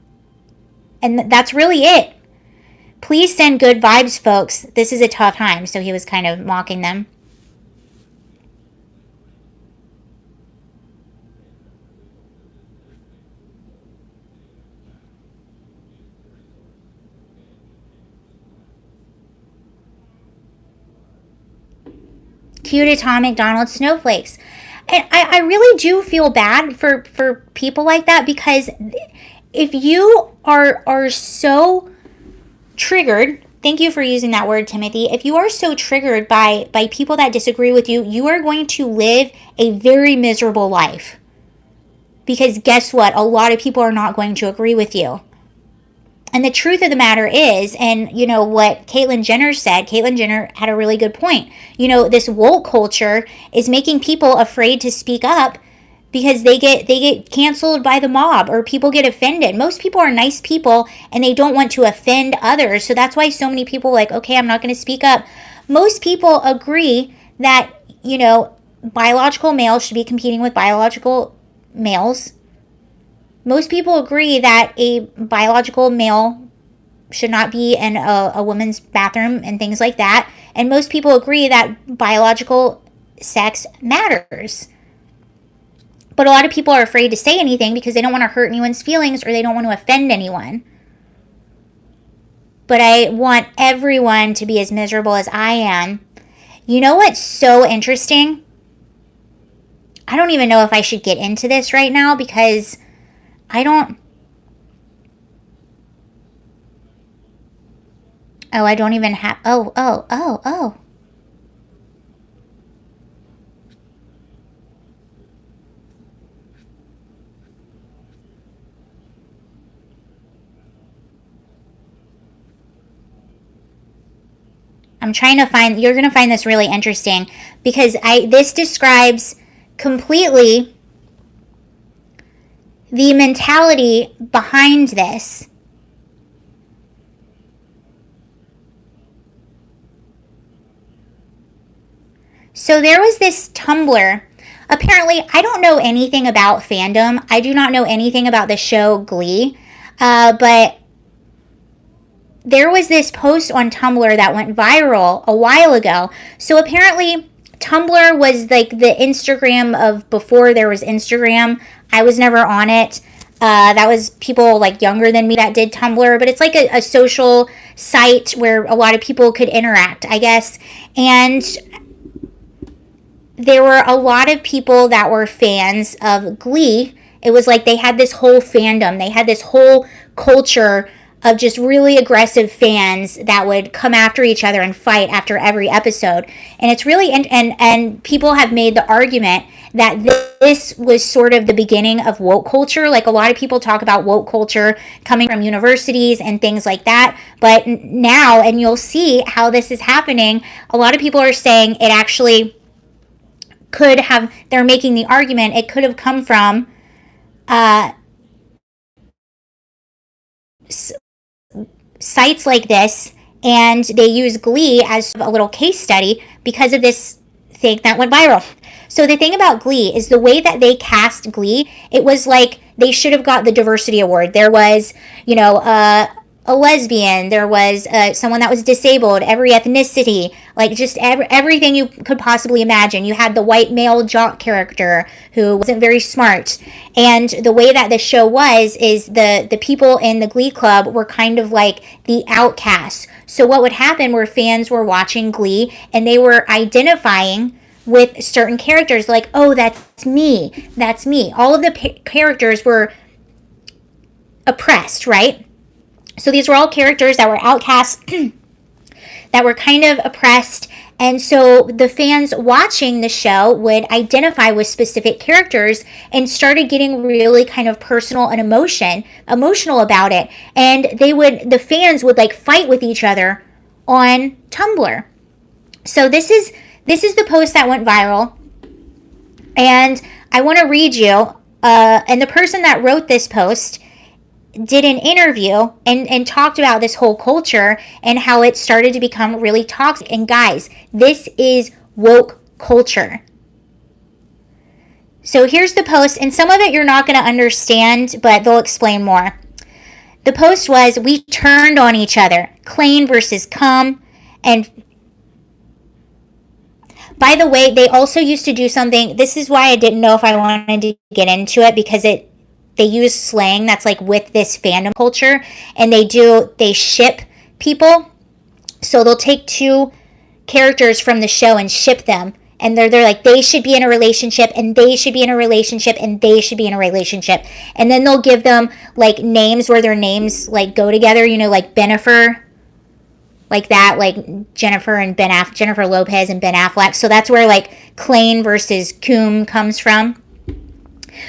And that's really it. Please send good vibes, folks. This is a tough time. So he was kind of mocking them. Cute atomic Donald snowflakes. And I really do feel bad for people like that, because if you are so triggered, thank you for using that word, Timothy. If you are so triggered by people that disagree with you, you are going to live a very miserable life. Because guess what? A lot of people are not going to agree with you. And the truth of the matter is, and what Caitlyn Jenner said, Caitlyn Jenner had a really good point. This woke culture is making people afraid to speak up because they get canceled by the mob, or people get offended. Most people are nice people and they don't want to offend others. So that's why so many people are like, okay, I'm not going to speak up. Most people agree that, biological males should be competing with biological males. Most people agree that a biological male should not be in a woman's bathroom and things like that. And most people agree that biological sex matters. But a lot of people are afraid to say anything because they don't want to hurt anyone's feelings or they don't want to offend anyone. But I want everyone to be as miserable as I am. You know what's so interesting? I don't even know if I should get into this right now because I don't even have, oh. I'm trying to find, you're going to find this really interesting because this describes completely the mentality behind this. So there was this Tumblr. Apparently, I don't know anything about fandom. I do not know anything about the show Glee. But there was this post on Tumblr that went viral a while ago. So apparently, Tumblr was like the Instagram of before there was Instagram. I was never on it. That was people like younger than me that did Tumblr, but it's like a social site where a lot of people could interact, I guess. And there were a lot of people that were fans of Glee. It was like they had this whole fandom. They had this whole culture of just really aggressive fans that would come after each other and fight after every episode. And it's really, and people have made the argument that this was sort of the beginning of woke culture. Like a lot of people talk about woke culture coming from universities and things like that. But now, and you'll see how this is happening, a lot of people are saying it actually could have, they're making the argument, it could have come from sites like this, and they use Glee as a little case study because of this thing that went viral. So the thing about Glee is the way that they cast Glee, it was like they should have got the diversity award. There was, you know, a lesbian, there was someone that was disabled, every ethnicity, like just everything you could possibly imagine. You had the white male jock character who wasn't very smart. And the way that the show was is the people in the Glee Club were kind of like the outcasts. So what would happen were fans were watching Glee and they were identifying with certain characters, like, oh, that's me, that's me. All of the characters were oppressed, right? So these were all characters that were outcasts, that were kind of oppressed. And so the fans watching the show would identify with specific characters and started getting really kind of personal and emotional about it. And the fans would like fight with each other on Tumblr. So this is the post that went viral. And I want to read you, and the person that wrote this post did an interview and talked about this whole culture and how it started to become really toxic. And guys, this is woke culture. So here's the post, and some of it you're not going to understand, but they'll explain more. The post was, we turned on each other. Clayne versus cum. And by the way, they also used to do something. This is why I didn't know if I wanted to get into it, because they use slang that's like with this fandom culture, and they ship people. So they'll take two characters from the show and ship them, and they're like, they should be in a relationship, and they should be in a relationship, and they should be in a relationship. And then they'll give them like names where their names like go together, you know, like Bennifer, like that, like Jennifer Lopez and Ben Affleck. So that's where like Clayne versus Coom comes from.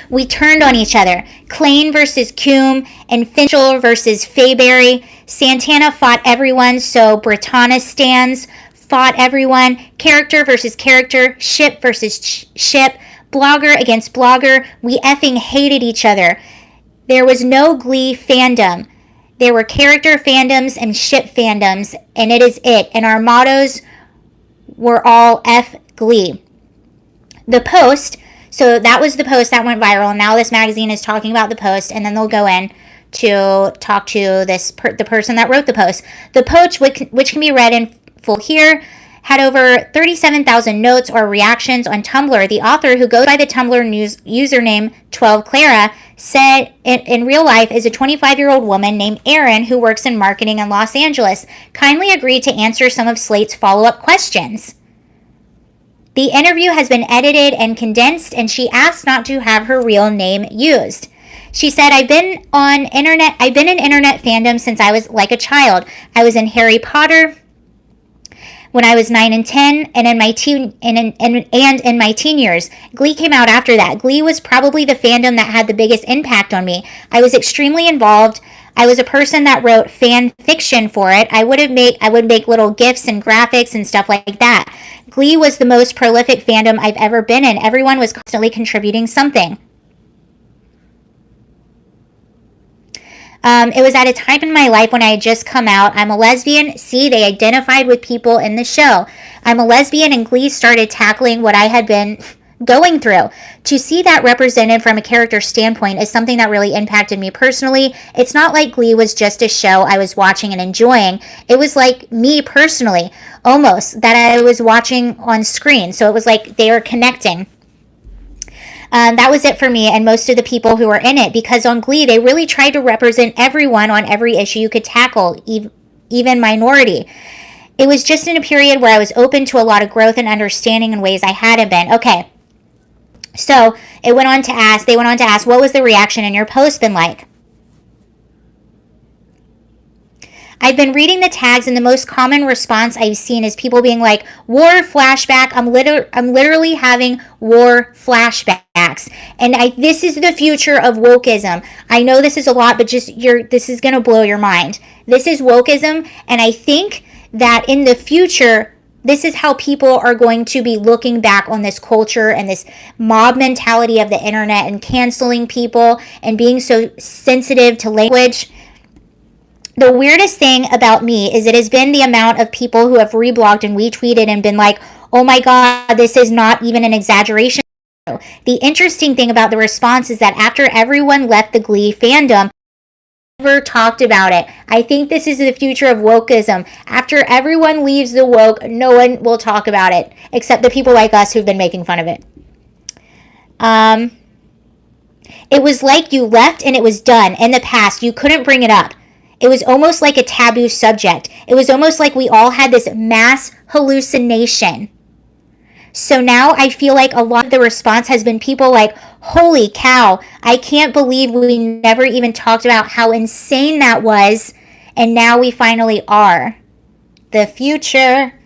We turned on each other. Clayne versus Coom, and Finchel versus Fayberry. Santana fought everyone, so Britannia stands fought everyone. Character versus character. Ship versus ship. Blogger against blogger. We effing hated each other. There was no Glee fandom. There were character fandoms and ship fandoms, and it is it. And our mottos were all F Glee. The post... So that was the post that went viral, and now this magazine is talking about the post, and then they'll go in to talk to the person that wrote the post. The post, which can be read in full here, had over 37,000 notes or reactions on Tumblr. The author, who goes by the Tumblr username 12Clara, said in real life is a 25-year-old woman named Erin who works in marketing in Los Angeles, kindly agreed to answer some of Slate's follow-up questions. The interview has been edited and condensed, and she asked not to have her real name used. She said, I've been in internet fandom since I was like a child. I was in Harry Potter when I was 9 and 10, and in my teen years. Glee came out after that. Glee was probably the fandom that had the biggest impact on me. I was extremely involved. I was a person that wrote fan fiction for it. I would make little GIFs and graphics and stuff like that. Glee was the most prolific fandom I've ever been in. Everyone was constantly contributing something. It was at a time in my life when I had just come out. I'm a lesbian. See, they identified with people in the show. I'm a lesbian, and Glee started tackling what I had been going through. To see that represented from a character standpoint is something that really impacted me personally. It's not like Glee was just a show I was watching and enjoying. It was like me personally, almost, that I was watching on screen. So it was like they were connecting. That was it for me and most of the people who were in it, because on Glee, they really tried to represent everyone on every issue you could tackle, even minority. It was just in a period where I was open to a lot of growth and understanding in ways I hadn't been. Okay. So they went on to ask, what was the reaction in your post been like? I've been reading the tags, and the most common response I've seen is people being like, war flashback. I'm literally having war flashbacks. And this is the future of wokeism. I know this is a lot, but this is going to blow your mind. This is wokeism, and I think that in the future, this is how people are going to be looking back on this culture and this mob mentality of the internet and canceling people and being so sensitive to language. The weirdest thing about me is it has been the amount of people who have reblogged and retweeted and been like, oh my God, this is not even an exaggeration. The interesting thing about the response is that after everyone left the Glee fandom, never talked about it. I think this is the future of wokeism. After everyone leaves the woke, no one will talk about it, except the people like us who've been making fun of it. It was like you left and it was done. In the past, you couldn't bring it up. It was almost like a taboo subject. It was almost like we all had this mass hallucination. So now I feel like a lot of the response has been people like, holy cow, I can't believe we never even talked about how insane that was, and now we finally are. The future.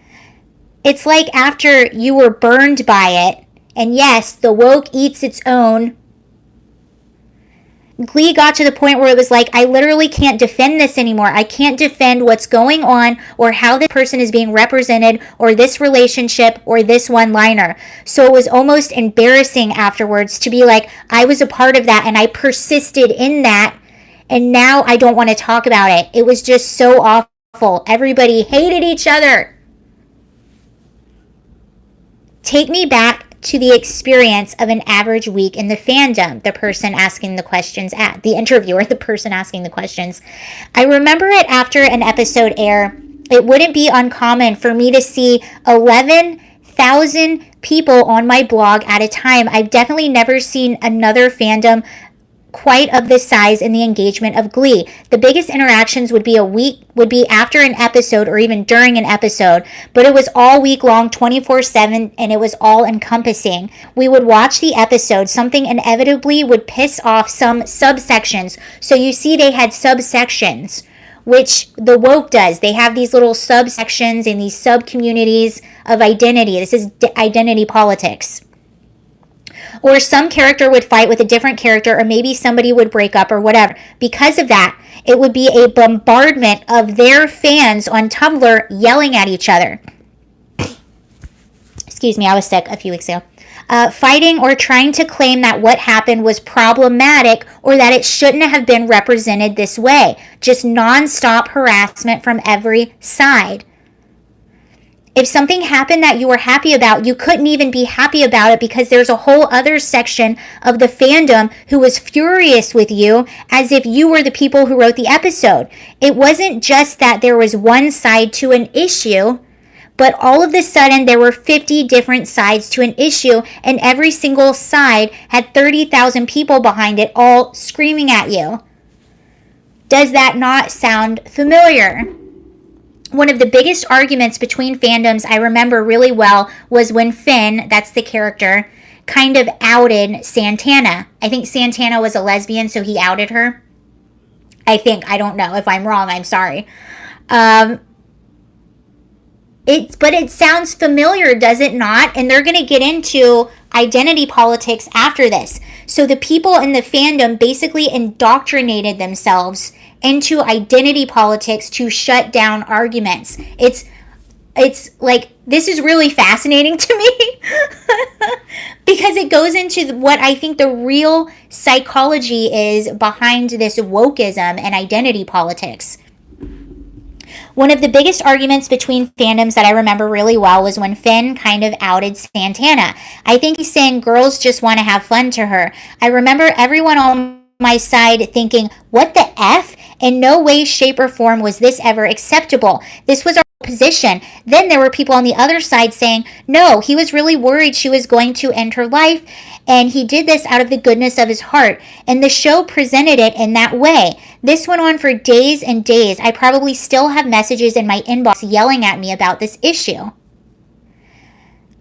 It's like after you were burned by it, and yes, the woke eats its own. Glee got to the point where it was like, I literally can't defend this anymore. I can't defend what's going on or how this person is being represented or this relationship or this one-liner. So it was almost embarrassing afterwards to be like, I was a part of that and I persisted in that, and now I don't want to talk about it. It was just so awful. Everybody hated each other. Take me back to the experience of an average week in the fandom, the person asking the questions at the interviewer, the person asking the questions. I remember it after an episode aired. It wouldn't be uncommon for me to see 11,000 people on my blog at a time. I've definitely never seen another fandom quite of the size and the engagement of Glee. The biggest interactions would be after an episode or even during an episode, but it was all week long, 24/7, and it was all encompassing. We would watch the episode. Something inevitably would piss off some subsections. So you see they had subsections, which the woke does. They have these little subsections and these sub-communities of identity. This is identity politics. Or some character would fight with a different character, or maybe somebody would break up or whatever. Because of that, it would be a bombardment of their fans on Tumblr yelling at each other. Excuse me, I was sick a few weeks ago. Fighting or trying to claim that what happened was problematic or that it shouldn't have been represented this way. Just nonstop harassment from every side. If something happened that you were happy about, you couldn't even be happy about it because there's a whole other section of the fandom who was furious with you as if you were the people who wrote the episode. It wasn't just that there was one side to an issue, but all of a sudden there were 50 different sides to an issue, and every single side had 30,000 people behind it all screaming at you. Does that not sound familiar? One of the biggest arguments between fandoms I remember really well was when Finn, that's the character, kind of outed Santana. I think Santana was a lesbian, so he outed her. I think. I don't know. If I'm wrong, I'm sorry. But it sounds familiar, does it not? And they're going to get into identity politics after this. So the people in the fandom basically indoctrinated themselves into identity politics to shut down arguments. It's like This is really fascinating to me because it goes into what I think the real psychology is behind this wokeism and identity politics. One of the biggest arguments between fandoms that I remember really well was when Finn kind of outed Santana. I think he's saying girls just want to have fun to her. I remember everyone on my side thinking, what the F? In no way, shape, or form was this ever acceptable. This was our position. Then there were people on the other side saying, no, he was really worried she was going to end her life, and he did this out of the goodness of his heart. And the show presented it in that way. This went on for days and days. I probably still have messages in my inbox yelling at me about this issue.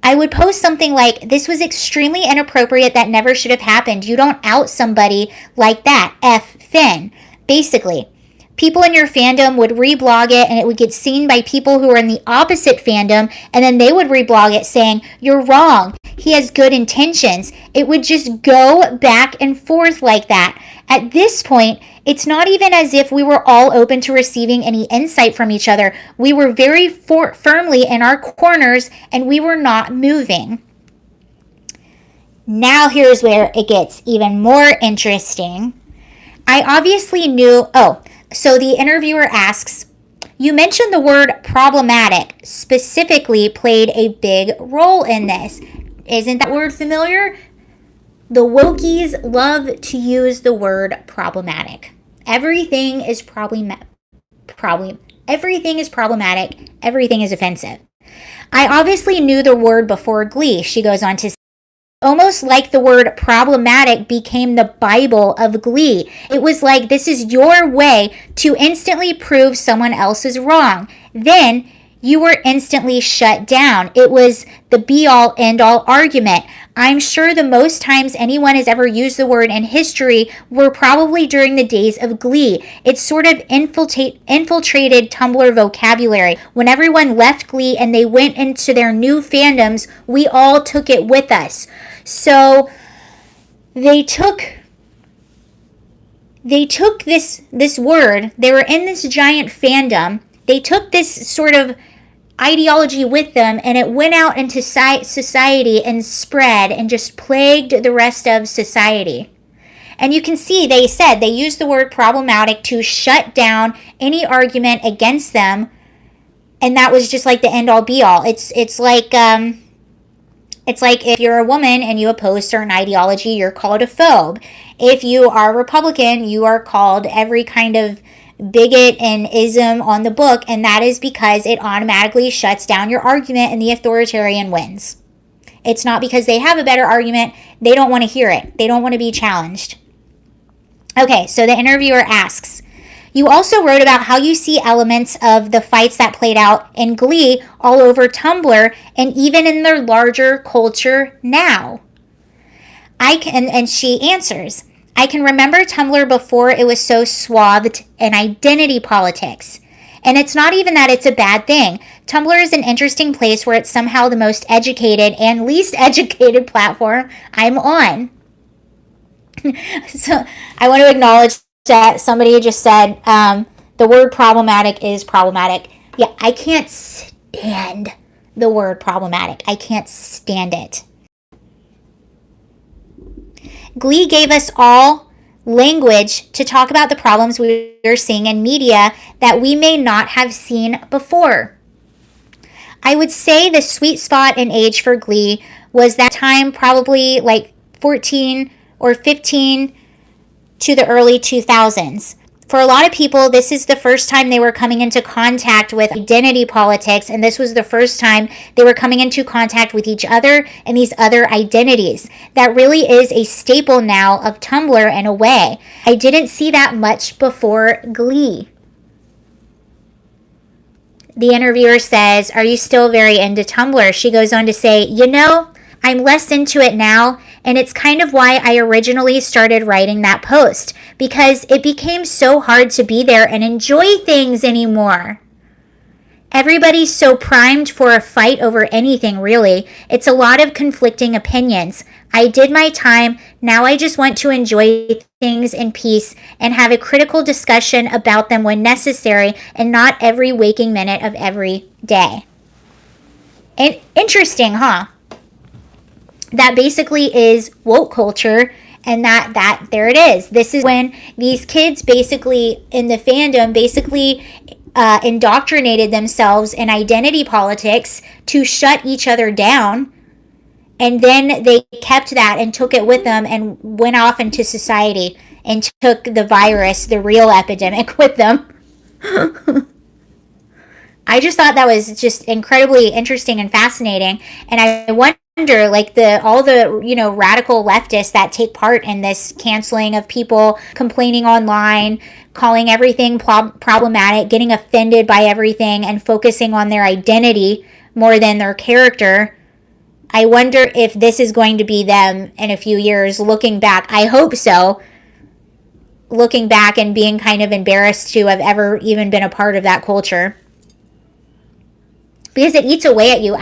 I would post something like, this was extremely inappropriate, that never should have happened. You don't out somebody like that. F Finn. Basically, people in your fandom would reblog it and it would get seen by people who are in the opposite fandom, and then they would reblog it saying, you're wrong, he has good intentions. It would just go back and forth like that. At this point, it's not even as if we were all open to receiving any insight from each other. We were very firmly in our corners and we were not moving. Now here's where it gets even more interesting. I obviously knew, so the interviewer asks, you mentioned the word problematic specifically played a big role in this. Isn't that word familiar? The wokies love to use the word problematic. Everything is everything is problematic. Everything is offensive. I obviously knew the word before Glee, she goes on to say. Almost like the word problematic became the Bible of Glee. It was like, this is your way to instantly prove someone else is wrong. Then you were instantly shut down. It was the be-all, end-all argument. I'm sure the most times anyone has ever used the word in history were probably during the days of Glee. It sort of infiltrated Tumblr vocabulary. When everyone left Glee and they went into their new fandoms, we all took it with us. So they took this word, they were in this giant fandom, they took this sort of ideology with them, and it went out into society and spread and just plagued the rest of society. And you can see they used the word problematic to shut down any argument against them, and that was just like the end all be all. It's like if you're a woman and you oppose certain ideology, you're called a phobe. If you are Republican, you are called every kind of bigot and ism on the book, and that is because it automatically shuts down your argument and the authoritarian wins. It's not because they have a better argument. They don't want to hear it. They don't want to be challenged. Okay, so the interviewer asks, you also wrote about how you see elements of the fights that played out in Glee all over Tumblr and even in their larger culture now. And she answers, I can remember Tumblr before it was so swathed in identity politics. And it's not even that it's a bad thing. Tumblr is an interesting place where it's somehow the most educated and least educated platform I'm on. So I want to acknowledge that somebody just said the word problematic is problematic. Yeah, I can't stand the word problematic. I can't stand it. Glee gave us all language to talk about the problems we are seeing in media that we may not have seen before. I would say the sweet spot in age for Glee was that time, probably like 14 or 15 to the early 2000s. For a lot of people, this is the first time they were coming into contact with identity politics, and this was the first time they were coming into contact with each other and these other identities. That really is a staple now of Tumblr in a way. I didn't see that much before Glee. The interviewer says, are you still very into Tumblr? She goes on to say, I'm less into it now, and it's kind of why I originally started writing that post, because it became so hard to be there and enjoy things anymore. Everybody's so primed for a fight over anything, really. It's a lot of conflicting opinions. I did my time. Now I just want to enjoy things in peace and have a critical discussion about them when necessary, and not every waking minute of every day. And interesting, huh? That basically is woke culture, and that there it is. This is when these kids basically in the fandom basically indoctrinated themselves in identity politics to shut each other down, and then they kept that and took it with them and went off into society and took the virus, the real epidemic, with them. I just thought that was just incredibly interesting and fascinating, and I wonder, like, all the radical leftists that take part in this canceling of people, complaining online, calling everything problematic, getting offended by everything, and focusing on their identity more than their character. I wonder if this is going to be them in a few years looking back. I hope so. Looking back and being kind of embarrassed to have ever even been a part of that culture. Because it eats away at you.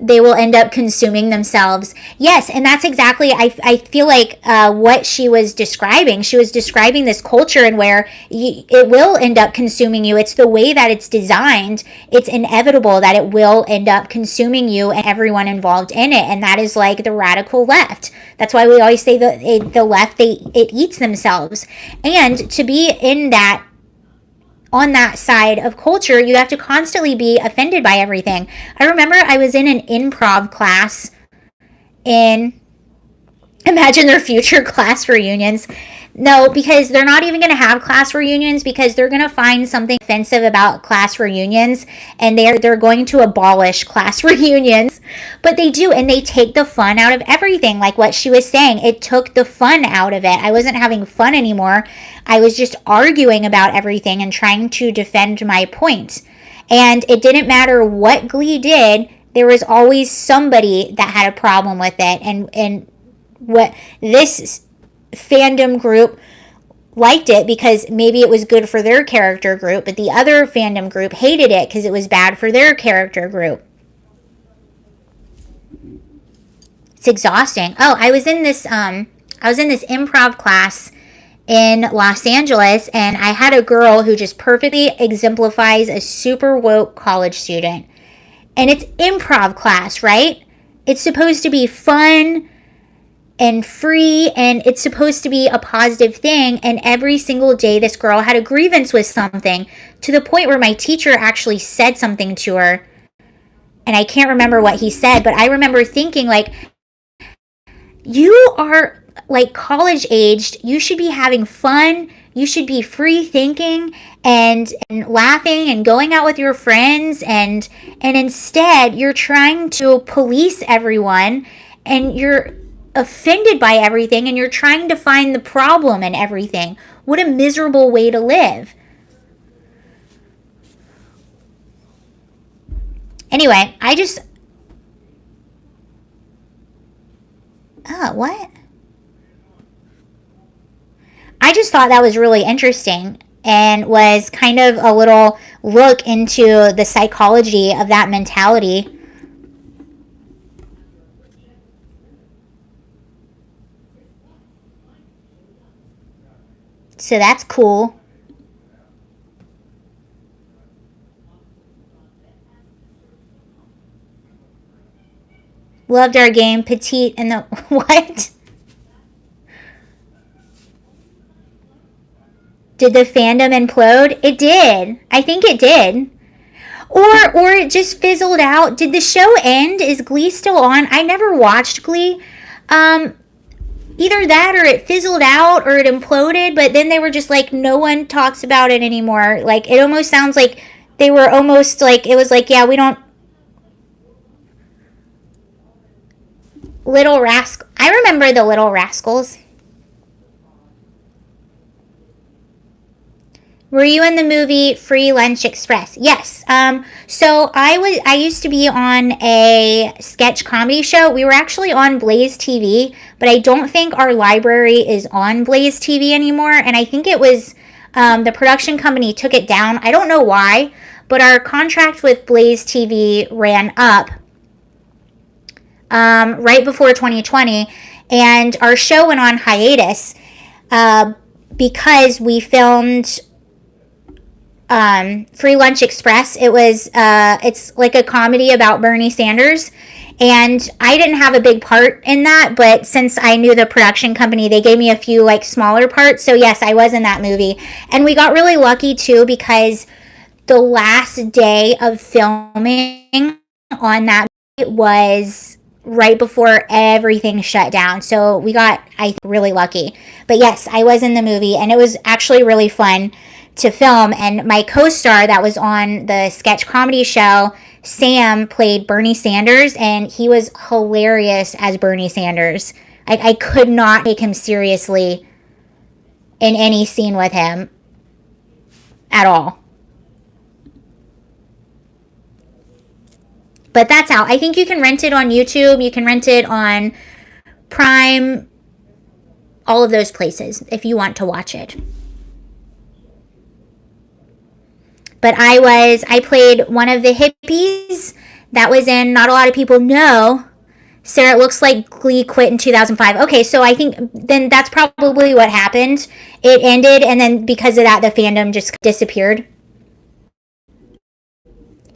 They will end up consuming themselves. Yes, and that's exactly, I feel like what she was describing. She was describing this culture and where it will end up consuming you. It's the way that it's designed. It's inevitable that it will end up consuming you and everyone involved in it. And that is like the radical left. That's why we always say the left, it eats themselves. And to be in that, on that side of culture, you have to constantly be offended by everything. I remember I was in an improv class in, imagine their future class reunions. No, because they're not even going to have class reunions, because they're going to find something offensive about class reunions, and they're going to abolish class reunions. But they do, and they take the fun out of everything. Like what she was saying, it took the fun out of it. I wasn't having fun anymore. I was just arguing about everything and trying to defend my point. And it didn't matter what Glee did, there was always somebody that had a problem with it. And what this fandom group liked it because maybe it was good for their character group, but the other fandom group hated it because it was bad for their character group. It's exhausting. Oh, I was in this improv class in Los Angeles, and I had a girl who just perfectly exemplifies a super woke college student. And it's improv class, right? It's supposed to be fun and free, and it's supposed to be a positive thing. And every single day this girl had a grievance with something, to the point where my teacher actually said something to her, and I can't remember what he said, but I remember thinking, like, you are like college aged, you should be having fun, you should be free thinking and laughing and going out with your friends, and instead you're trying to police everyone, and you're offended by everything, and you're trying to find the problem in everything. What a miserable way to live. Anyway, what? I just thought that was really interesting, and was kind of a little look into the psychology of that mentality. So that's cool. Loved our game, Petite and the... What? Did the fandom implode? It did. I think it did. Or it just fizzled out. Did the show end? Is Glee still on? I never watched Glee. Either that, or it fizzled out, or it imploded, but then they were just like, no one talks about it anymore. Like, it almost sounds like they were almost like, it was like, yeah, we don't... Little Rascal. I remember the Little Rascals. Were you in the movie Free Lunch Express? Yes. So I used to be on a sketch comedy show. We were actually on Blaze TV, but I don't think our library is on Blaze TV anymore. And I think it was the production company took it down. I don't know why, but our contract with Blaze TV ran up right before 2020, and our show went on hiatus because we filmed Free Lunch Express. It's like a comedy about Bernie Sanders. And I didn't have a big part in that, but since I knew the production company, they gave me a few like smaller parts. So yes, I was in that movie. And we got really lucky too because the last day of filming on that movie was right before everything shut down. So we got, I think, really lucky. But yes, I was in the movie and it was actually really fun to film. And my co-star that was on the sketch comedy show, Sam, played Bernie Sanders, and he was hilarious as Bernie Sanders. I could not take him seriously in any scene with him at all. But that's out. I think you can rent it on YouTube. You can rent it on Prime, all of those places if you want to watch it. But I played one of the hippies that was in Not a Lot of People Know. Sarah, it looks like Glee quit in 2005. Okay, so I think then that's probably what happened. It ended, and then because of that, the fandom just disappeared.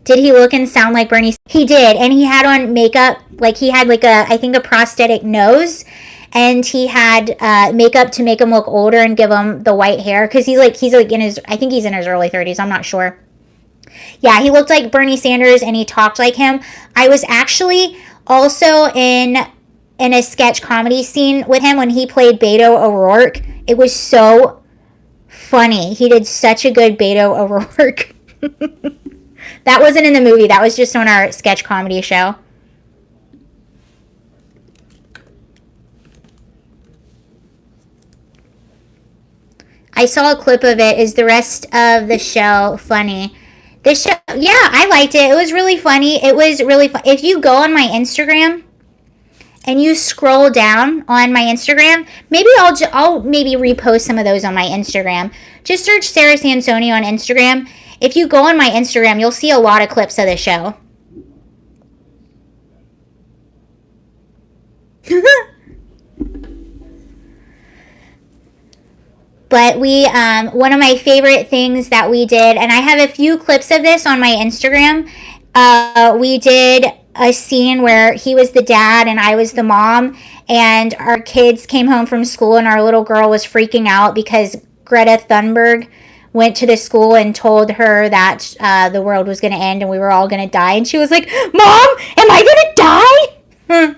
Did he look and sound like Bernie? He did, and he had on makeup. Like he had like I think a prosthetic nose, and he had makeup to make him look older and give him the white hair because he's like in his, I think he's in his early 30s. I'm not sure. Yeah, he looked like Bernie Sanders and he talked like him. I was actually also in a sketch comedy scene with him when he played Beto O'Rourke. It was so funny. He did such a good Beto O'Rourke. That wasn't in the movie. That was just on our sketch comedy show. I saw a clip of it. Is the rest of the show funny? This show, yeah, I liked it. It was really funny. It was really fun. If you go on my Instagram and you scroll down on my Instagram, maybe I'll maybe repost some of those on my Instagram. Just search Sarah Sansoni on Instagram. If you go on my Instagram, you'll see a lot of clips of the show. But one of my favorite things that we did, and I have a few clips of this on my Instagram, we did a scene where he was the dad and I was the mom, and our kids came home from school and our little girl was freaking out because Greta Thunberg went to the school and told her that the world was going to end and we were all going to die. And she was like, "Mom, am I going to die?"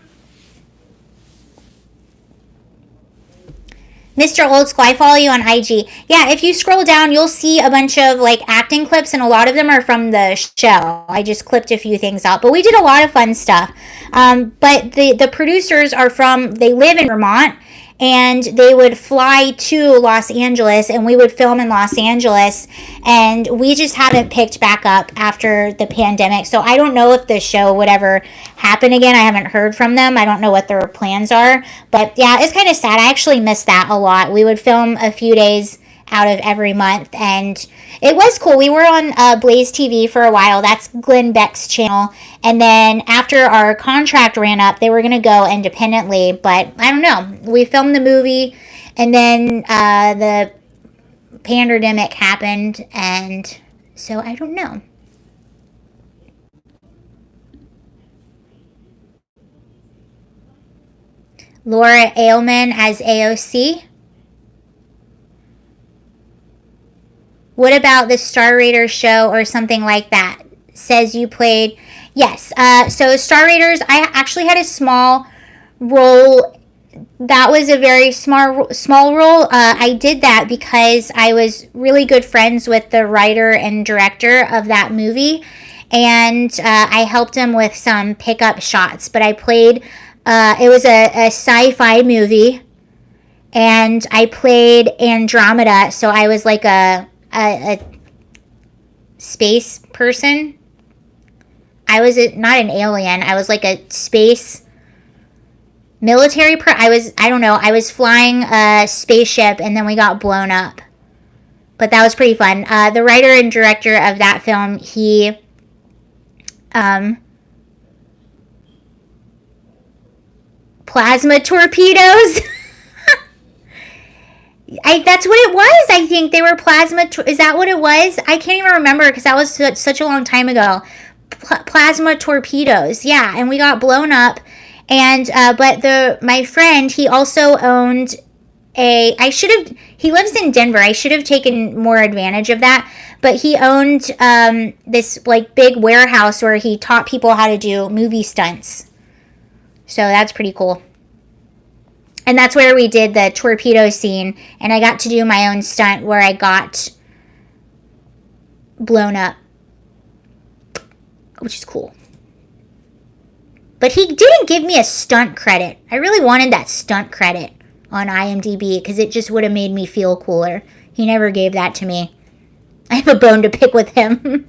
Mr. Old School, I follow you on IG. Yeah, if you scroll down, you'll see a bunch of like acting clips, and a lot of them are from the show. I just clipped a few things out, but we did a lot of fun stuff. But the producers they live in Vermont, and they would fly to Los Angeles, and we would film in Los Angeles, and we just haven't picked back up after the pandemic. So I don't know if the show would ever happen again. I haven't heard from them. I don't know what their plans are. But yeah, it's kind of sad. I actually miss that a lot. We would film a few days out of every month, and it was cool. We were on Blaze TV for a while. That's Glenn Beck's channel. And then after our contract ran up, they were going to go independently. But I don't know. We filmed the movie, and then the pandemic happened, and so I don't know. Laura Ailman as AOC. What about the Star Raiders show or something like that? Says you played. Yes. So Star Raiders, I actually had a small role. That was a very small role. I did that because I was really good friends with the writer and director of that movie. And I helped him with some pickup shots. But I played, it was a sci-fi movie. And I played Andromeda. So I was like a space person. I was not an alien. I was like a space military I don't know. I was flying a spaceship and then we got blown up. But that was pretty fun. The writer and director of that film, he plasma torpedoes. That's what it was. I think they were plasma. Is that what it was? I can't even remember because that was such a long time ago. Plasma torpedoes. Yeah, and we got blown up. And but my friend, he also owned he lives in Denver. I should have taken more advantage of that. But he owned this like big warehouse where he taught people how to do movie stunts. So that's pretty cool. And that's where we did the torpedo scene. And I got to do my own stunt where I got blown up, which is cool. But he didn't give me a stunt credit. I really wanted that stunt credit on IMDb because it just would have made me feel cooler. He never gave that to me. I have a bone to pick with him.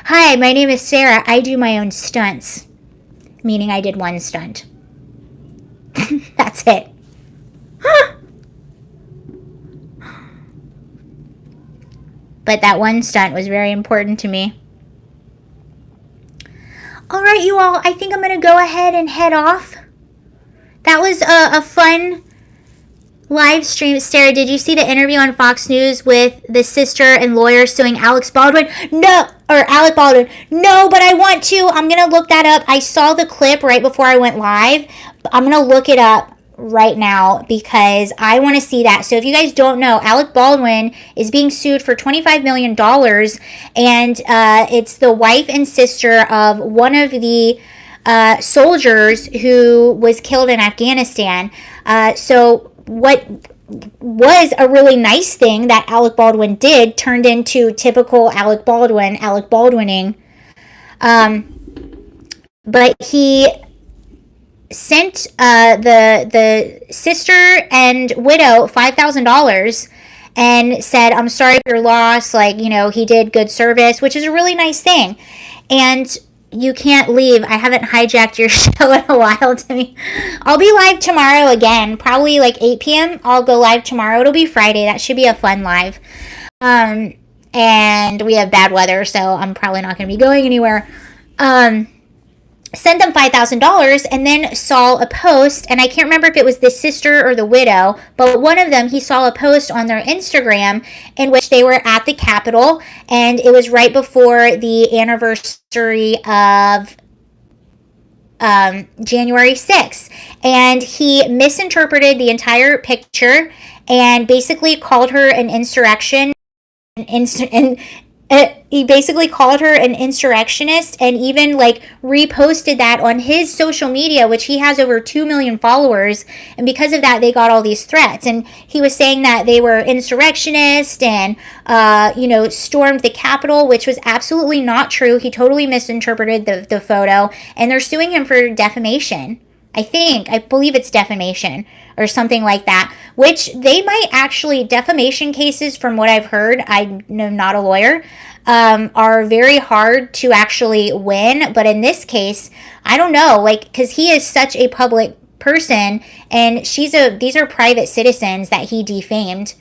Hi, my name is Sarah. I do my own stunts. Meaning I did one stunt. That's it. But that one stunt was very important to me. Alright, you all. I think I'm going to go ahead and head off. That was a fun live stream. Sarah, did you see the interview on Fox News with the sister and lawyer suing Alec Baldwin? No, or Alec Baldwin. No, but I want to. I'm going to look that up. I saw the clip right before I went live. I'm going to look it up right now because I want to see that. So if you guys don't know, Alec Baldwin is being sued for $25 million, and it's the wife and sister of one of the soldiers who was killed in Afghanistan. So what was a really nice thing that Alec Baldwin did turned into typical Alec Baldwining. But he sent the sister and widow $5,000 and said, I'm sorry for your loss. Like, you know, he did good service, which is a really nice thing. And you can't leave. I haven't hijacked your show in a while, Timmy. I'll be live tomorrow again, probably like 8 p.m. I'll go live tomorrow. It'll be Friday. That should be a fun live. And we have bad weather, so I'm probably not going to be going anywhere. Sent them $5,000 and then saw a post, and I can't remember if it was the sister or the widow, but one of them, he saw a post on their Instagram in which they were at the Capitol, and it was right before the anniversary of January 6th, and he misinterpreted the entire picture and basically called her an insurrectionist and even like reposted that on his social media, which he has over 2 million followers. And because of that, they got all these threats. And he was saying that they were insurrectionists and, stormed the Capitol, which was absolutely not true. He totally misinterpreted the photo, and they're suing him for defamation. I believe it's defamation or something like that, which they might actually, defamation cases, from what I've heard, I'm not a lawyer, are very hard to actually win. But in this case, I don't know, like, because he is such a public person, and these are private citizens that he defamed.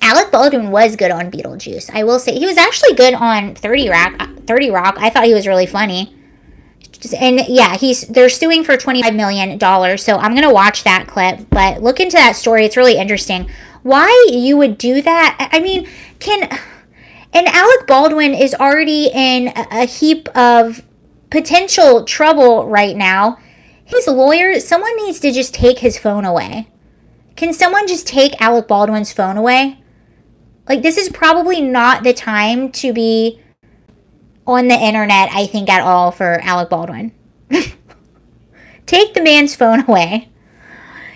Alec Baldwin was good on Beetlejuice. I will say, he was actually good on 30 Rock. I thought he was really funny. And yeah, they're suing for $25 million. So I'm going to watch that clip, but look into that story. It's really interesting. Why you would do that? I mean, and Alec Baldwin is already in a heap of potential trouble right now. His lawyer, someone needs to just take his phone away. Can someone just take Alec Baldwin's phone away? Like, this is probably not the time to be on the internet, I think, at all for Alec Baldwin. Take the man's phone away.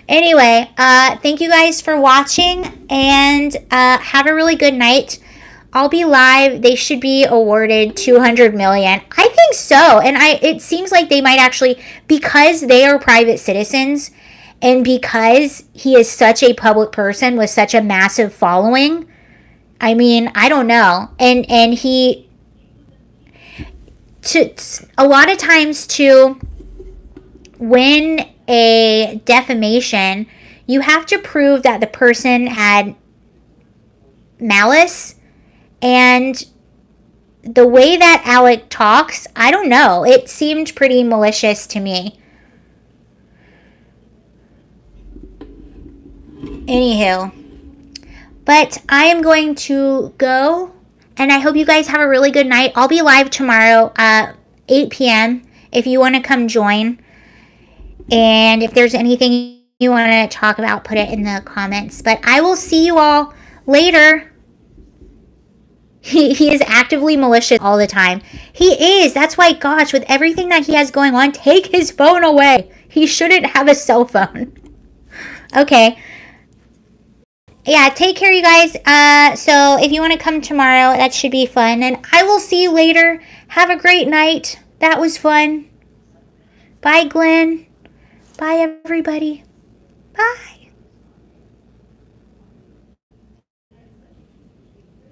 Anyway, thank you guys for watching, and have a really good night. I'll be live. They should be awarded $200 million. I think so. And it seems like they might actually, because they are private citizens and because he is such a public person with such a massive following. I mean, I don't know. And he, a lot of times to win a defamation, you have to prove that the person had malice. And the way that Alec talks, I don't know. It seemed pretty malicious to me. Anywho. But I am going to go, and I hope you guys have a really good night. I'll be live tomorrow at 8 p.m. if you want to come join. And if there's anything you want to talk about, put it in the comments. But I will see you all later. He is actively malicious all the time. He is. That's why, gosh, with everything that he has going on, take his phone away. He shouldn't have a cell phone. Okay. Yeah, take care, you guys. So if you want to come tomorrow, that should be fun. And I will see you later. Have a great night. That was fun. Bye, Glenn. Bye, everybody. Bye.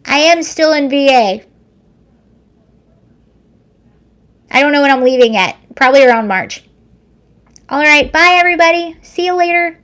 I am still in VA. I don't know when I'm leaving yet. Probably around March. All right. Bye, everybody. See you later.